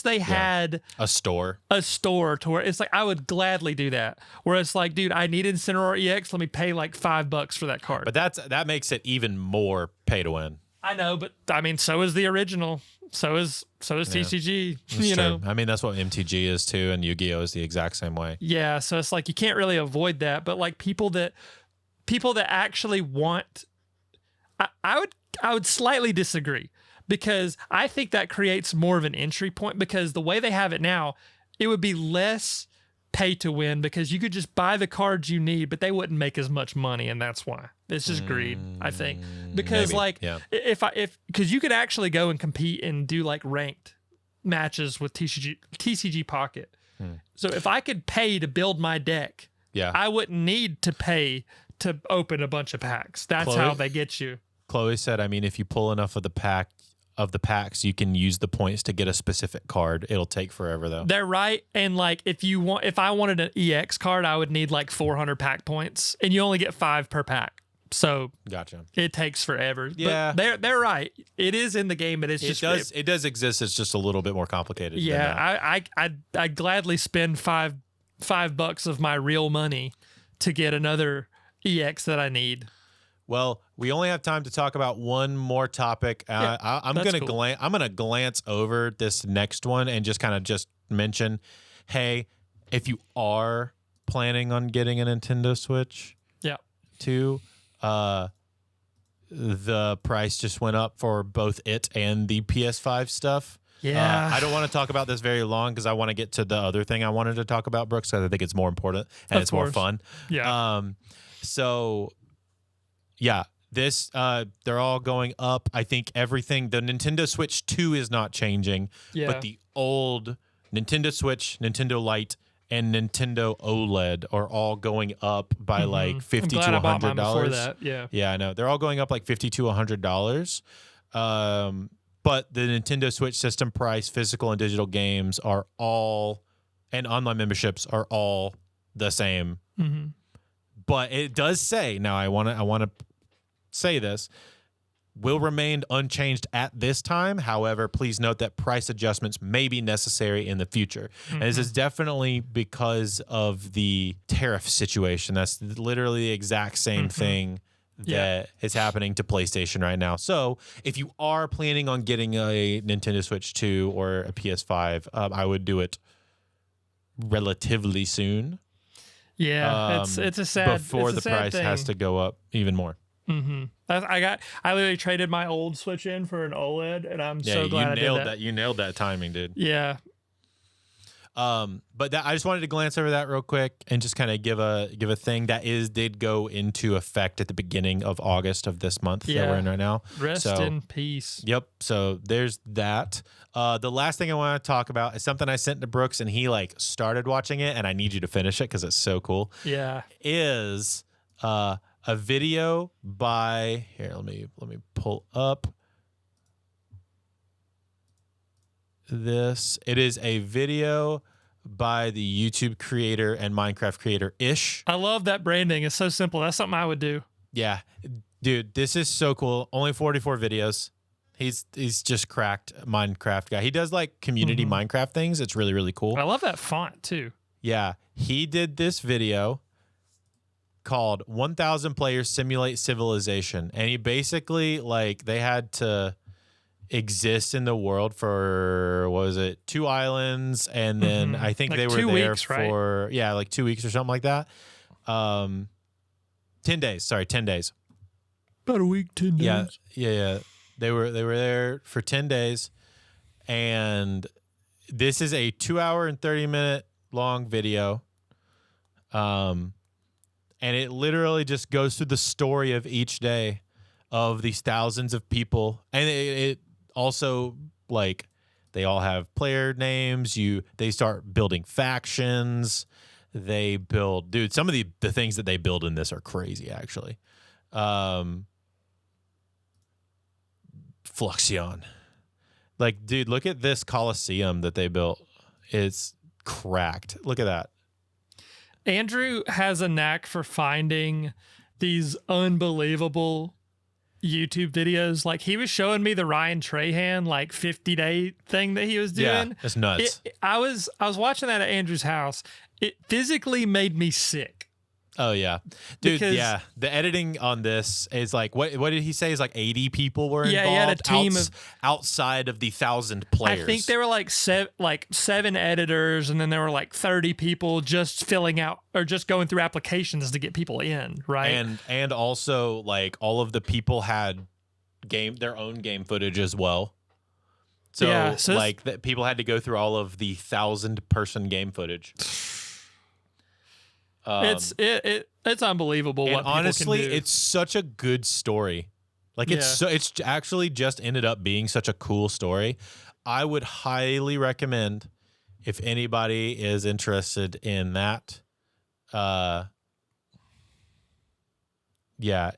they had a store to where it's like I would gladly do that. Where it's like, dude, I need Incineroar EX. Let me pay like $5 for that card. But that makes it even more pay to win. I know, but I mean, so is the original. So is TCG. You know, I mean, that's what MTG is too, and Yu-Gi-Oh is the exact same way. Yeah, so it's like you can't really avoid that. But like people that actually want, I would slightly disagree. Because I think that creates more of an entry point because the way they have it now, it would be less pay to win because you could just buy the cards you need, but they wouldn't make as much money. And that's why. It's just greed, I think. Because because you could actually go and compete and do like ranked matches with TCG Pocket. So if I could pay to build my deck, I wouldn't need to pay to open a bunch of packs. That's how they get you. Chloe said, I mean, if you pull enough of the packs, you can use the points to get a specific card. It'll take forever though. They're right. And like if I wanted an EX card, I would need like 400 pack points, and you only get 5 per pack. So gotcha. It takes forever. Yeah, but they're right. It is in the game, but it does exist. It's just a little bit more complicated. Yeah, I'd gladly spend $5 of my real money to get another EX that I need. Well, we only have time to talk about one more topic. I'm gonna glance over this next one and just kind of mention, hey, if you are planning on getting a Nintendo Switch, too, the price just went up for both it and the PS5 stuff. Yeah. I don't want to talk about this very long because I want to get to the other thing I wanted to talk about, Brooks, because I think it's more important and it's more fun. Yeah. So, yeah, this they're all going up. I think everything. The Nintendo Switch 2 is not changing, but the old Nintendo Switch, Nintendo Lite, and Nintendo OLED are all going up by like $50 to $100. Yeah, I know they're all going up like $50 to $100. But the Nintendo Switch system price, physical and digital games are all, and online memberships are all the same. But it does say, now I want to say this, will remain unchanged at this time. However, please note that price adjustments may be necessary in the future. And this is definitely because of the tariff situation. That's literally the exact same thing that is happening to PlayStation right now. So if you are planning on getting a Nintendo Switch 2 or a PS5, I would do it relatively soon. Yeah, it's a sad before it's a the sad price thing. has to go up even more. I literally traded my old Switch in for an OLED, and I'm so glad I did that. You nailed that timing, dude. Yeah. But I just wanted to glance over that real quick and just kind of give a thing that did go into effect at the beginning of August of this month that we're in right now. Rest in peace. Yep. So there's that. The last thing I want to talk about is something I sent to Brooks, and he like started watching it, and I need you to finish it because it's so cool. Yeah. Is a video by let me pull up this. It is a video by the YouTube creator and Minecraft creator Ish. I love that branding. It's so simple. That's something I would do. Yeah, dude, this is so cool. Only 44 videos. He's just cracked Minecraft guy. He does like community Minecraft things. It's really, really cool. I love that font too. Yeah, he did this video called 1000 Players Simulate Civilization. And he basically, like, they had to exist in the world for, what was it, 2 islands, and then I think like they were 2 there weeks, for, right? yeah, like 2 weeks or something like that. 10 days. Sorry, 10 days. About a week, 10 days. Yeah. They were there for 10 days, and this is a 2 hour and 30-minute long video. And it literally just goes through the story of each day of these thousands of people. And it also, like, they all have player names. They start building factions. They build, dude, some of the things that they build in this are crazy, actually. Fluxion. Like, dude, look at this Coliseum that they built. It's cracked. Look at that. Andrew has a knack for finding these unbelievable YouTube videos. Like, he was showing me the Ryan Trahan like 50-day thing that he was doing. Yeah, it's nuts. I was watching that at Andrew's house. It physically made me sick. Oh yeah, dude. Because, yeah, the editing on this is like what did he say? Is like 80 people were involved. Yeah, he had a team of outside of the 1,000 players. I think there were like 7 editors, and then there were like 30 people just filling out or just going through applications to get people in, right? And also like all of the people had their own game footage as well. So, yeah, so like that people had to go through all of the 1,000-person game footage. It's unbelievable what people honestly, can do. it's such a good story. Like it's actually just ended up being such a cool story. I would highly recommend if anybody is interested in that. Yeah,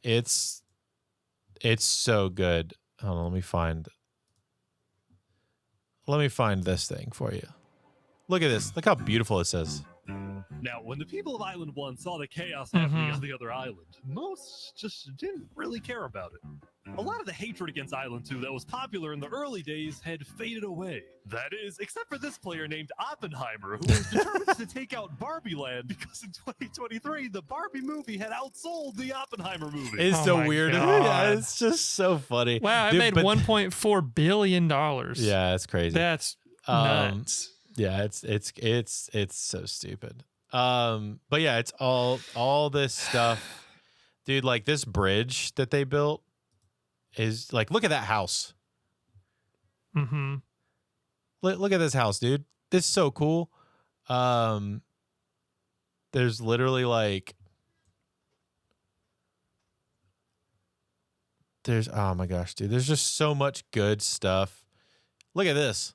it's so good. Hold on, let me find this thing for you. Look at this. Look how beautiful this is. Now, when the people of Island 1 saw the chaos happening on the other island, most just didn't really care about it. A lot of the hatred against Island 2 that was popular in the early days had faded away. That is, except for this player named Oppenheimer, who was determined to take out Barbie Land because in 2023, the Barbie movie had outsold the Oppenheimer movie. It's so weird. Yeah, it's just so funny. Wow, it made $1.4 billion. Yeah, it's crazy. That's nuts. Yeah, it's so stupid. But yeah, it's all this stuff, dude. Like this bridge that they built is like, look at that house. Look at this house, dude. This is so cool. There's literally like, oh my gosh, dude. There's just so much good stuff. Look at this.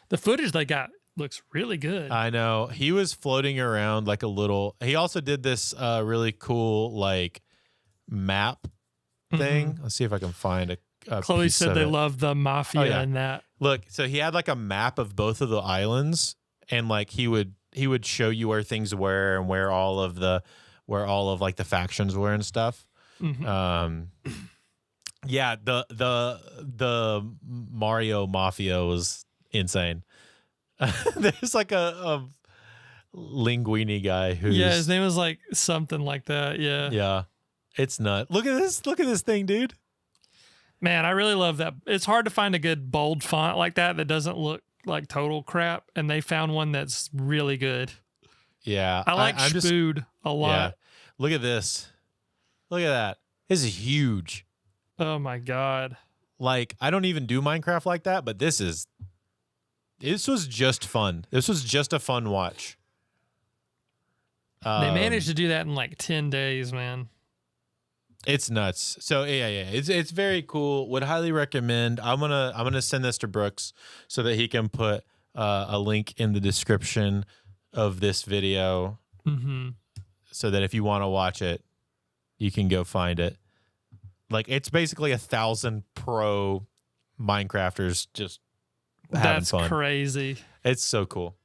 The footage they got looks really good. I know. He was floating around like a little. He also did this really cool like map thing. Let's see if I can find a Chloe piece said of they it. love the mafia and that. Look, so he had like a map of both of the islands, and like he would show you where things were and where all of like the factions were and stuff. Yeah, the Mario Mafia was insane. There's like a linguini guy who's his name was like something like that. Yeah. It's nuts. Look at this thing, dude. Man, I really love that. It's hard to find a good bold font like that doesn't look like total crap, and they found one that's really good. Yeah. I like Spood a lot. Yeah. Look at this. Look at that. This is huge. Oh my God. Like, I don't even do Minecraft like that, but this was just fun. This was just a fun watch. They managed to do that in like 10 days, man. It's nuts. So yeah. It's very cool. Would highly recommend. I'm gonna send this to Brooks so that he can put a link in the description of this video, so that if you want to watch it, you can go find it. Like, it's basically 1,000 pro Minecrafters just having fun. That's crazy. It's so cool.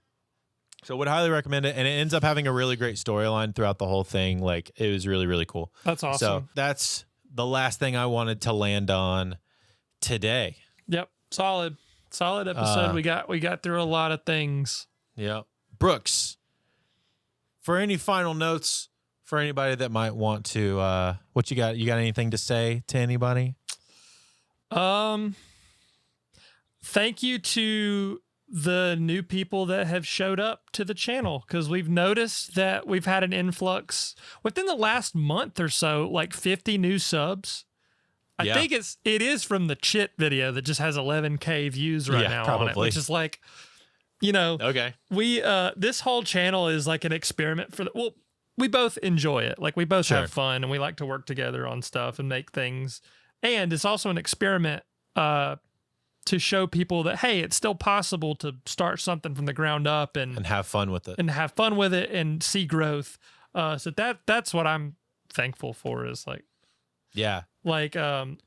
So would highly recommend it, and it ends up having a really great storyline throughout the whole thing. Like, it was really, really cool. That's awesome. So that's the last thing I wanted to land on today. Yep, solid episode. We got through a lot of things. Yeah, Brooks, for any final notes for anybody that might want to, what you got? You got anything to say to anybody? Thank you to the new people that have showed up to the channel, because we've noticed that we've had an influx within the last month or so, like 50 new subs. I think it is from the Chit video that just has 11K views right now on it, which is like, okay. We this whole channel is like an experiment we both enjoy it. Like, we both have fun, and we like to work together on stuff and make things. And it's also an experiment to show people that, hey, it's still possible to start something from the ground up and have fun with it. And see growth. So that's what I'm thankful for, is like,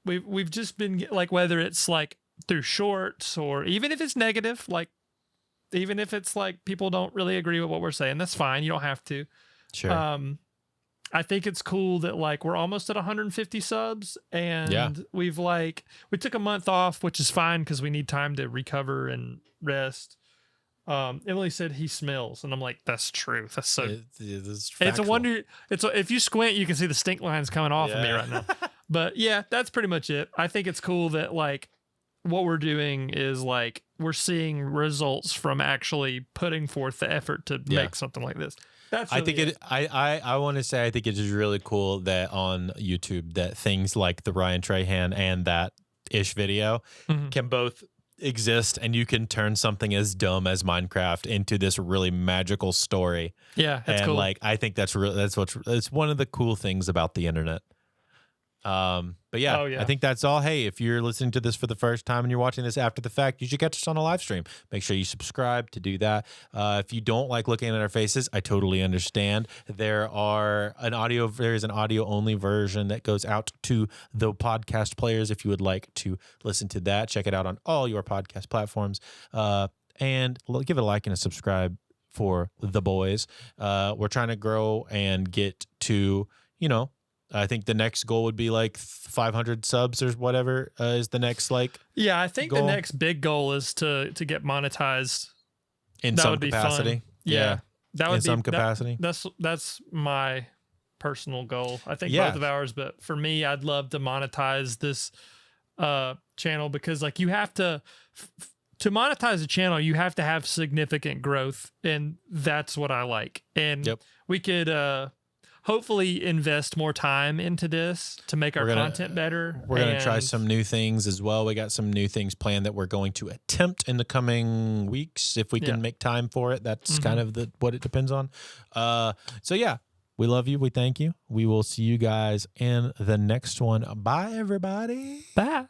we've just been like, whether it's like through shorts, or even if it's negative, like, even if it's like people don't really agree with what we're saying, that's fine. You don't have to. Sure. I think it's cool that like we're almost at 150 subs, and we took a month off, which is fine because we need time to recover and rest. Emily said he smells, and I'm like, that's true. That's so. It's a wonder. If you squint, you can see the stink lines coming off of me right now. But yeah, that's pretty much it. I think it's cool that like what we're doing is like we're seeing results from actually putting forth the effort to make something like this. That's really I want to say I think it is really cool that on YouTube that things like the Ryan Trahan and that ish video can both exist, and you can turn something as dumb as Minecraft into this really magical story. Yeah, that's cool. Like, I think it's one of the cool things about the internet. But I think that's all. Hey, if you're listening to this for the first time and you're watching this after the fact, you should catch us on a live stream. Make sure you subscribe to do that. If you don't like looking at our faces, I totally understand. There is an audio only version that goes out to the podcast players. If you would like to listen to that, check it out on all your podcast platforms. And give it a like and a subscribe for the boys. We're trying to grow and get to, I think the next goal would be like 500 subs or whatever is the next I think goal. The next big goal is to get monetized in some capacity. Yeah, that would in some capacity. That's my personal goal. I think both of ours, but for me, I'd love to monetize this channel, because like you have to monetize a channel, you have to have significant growth, and that's what I like. And we could hopefully invest more time into this to make our content better. We're going to try some new things as well. We got some new things planned that we're going to attempt in the coming weeks if we can make time for it. That's kind of what it depends on. So yeah, we love you. We thank you. We will see you guys in the next one. Bye, everybody. Bye.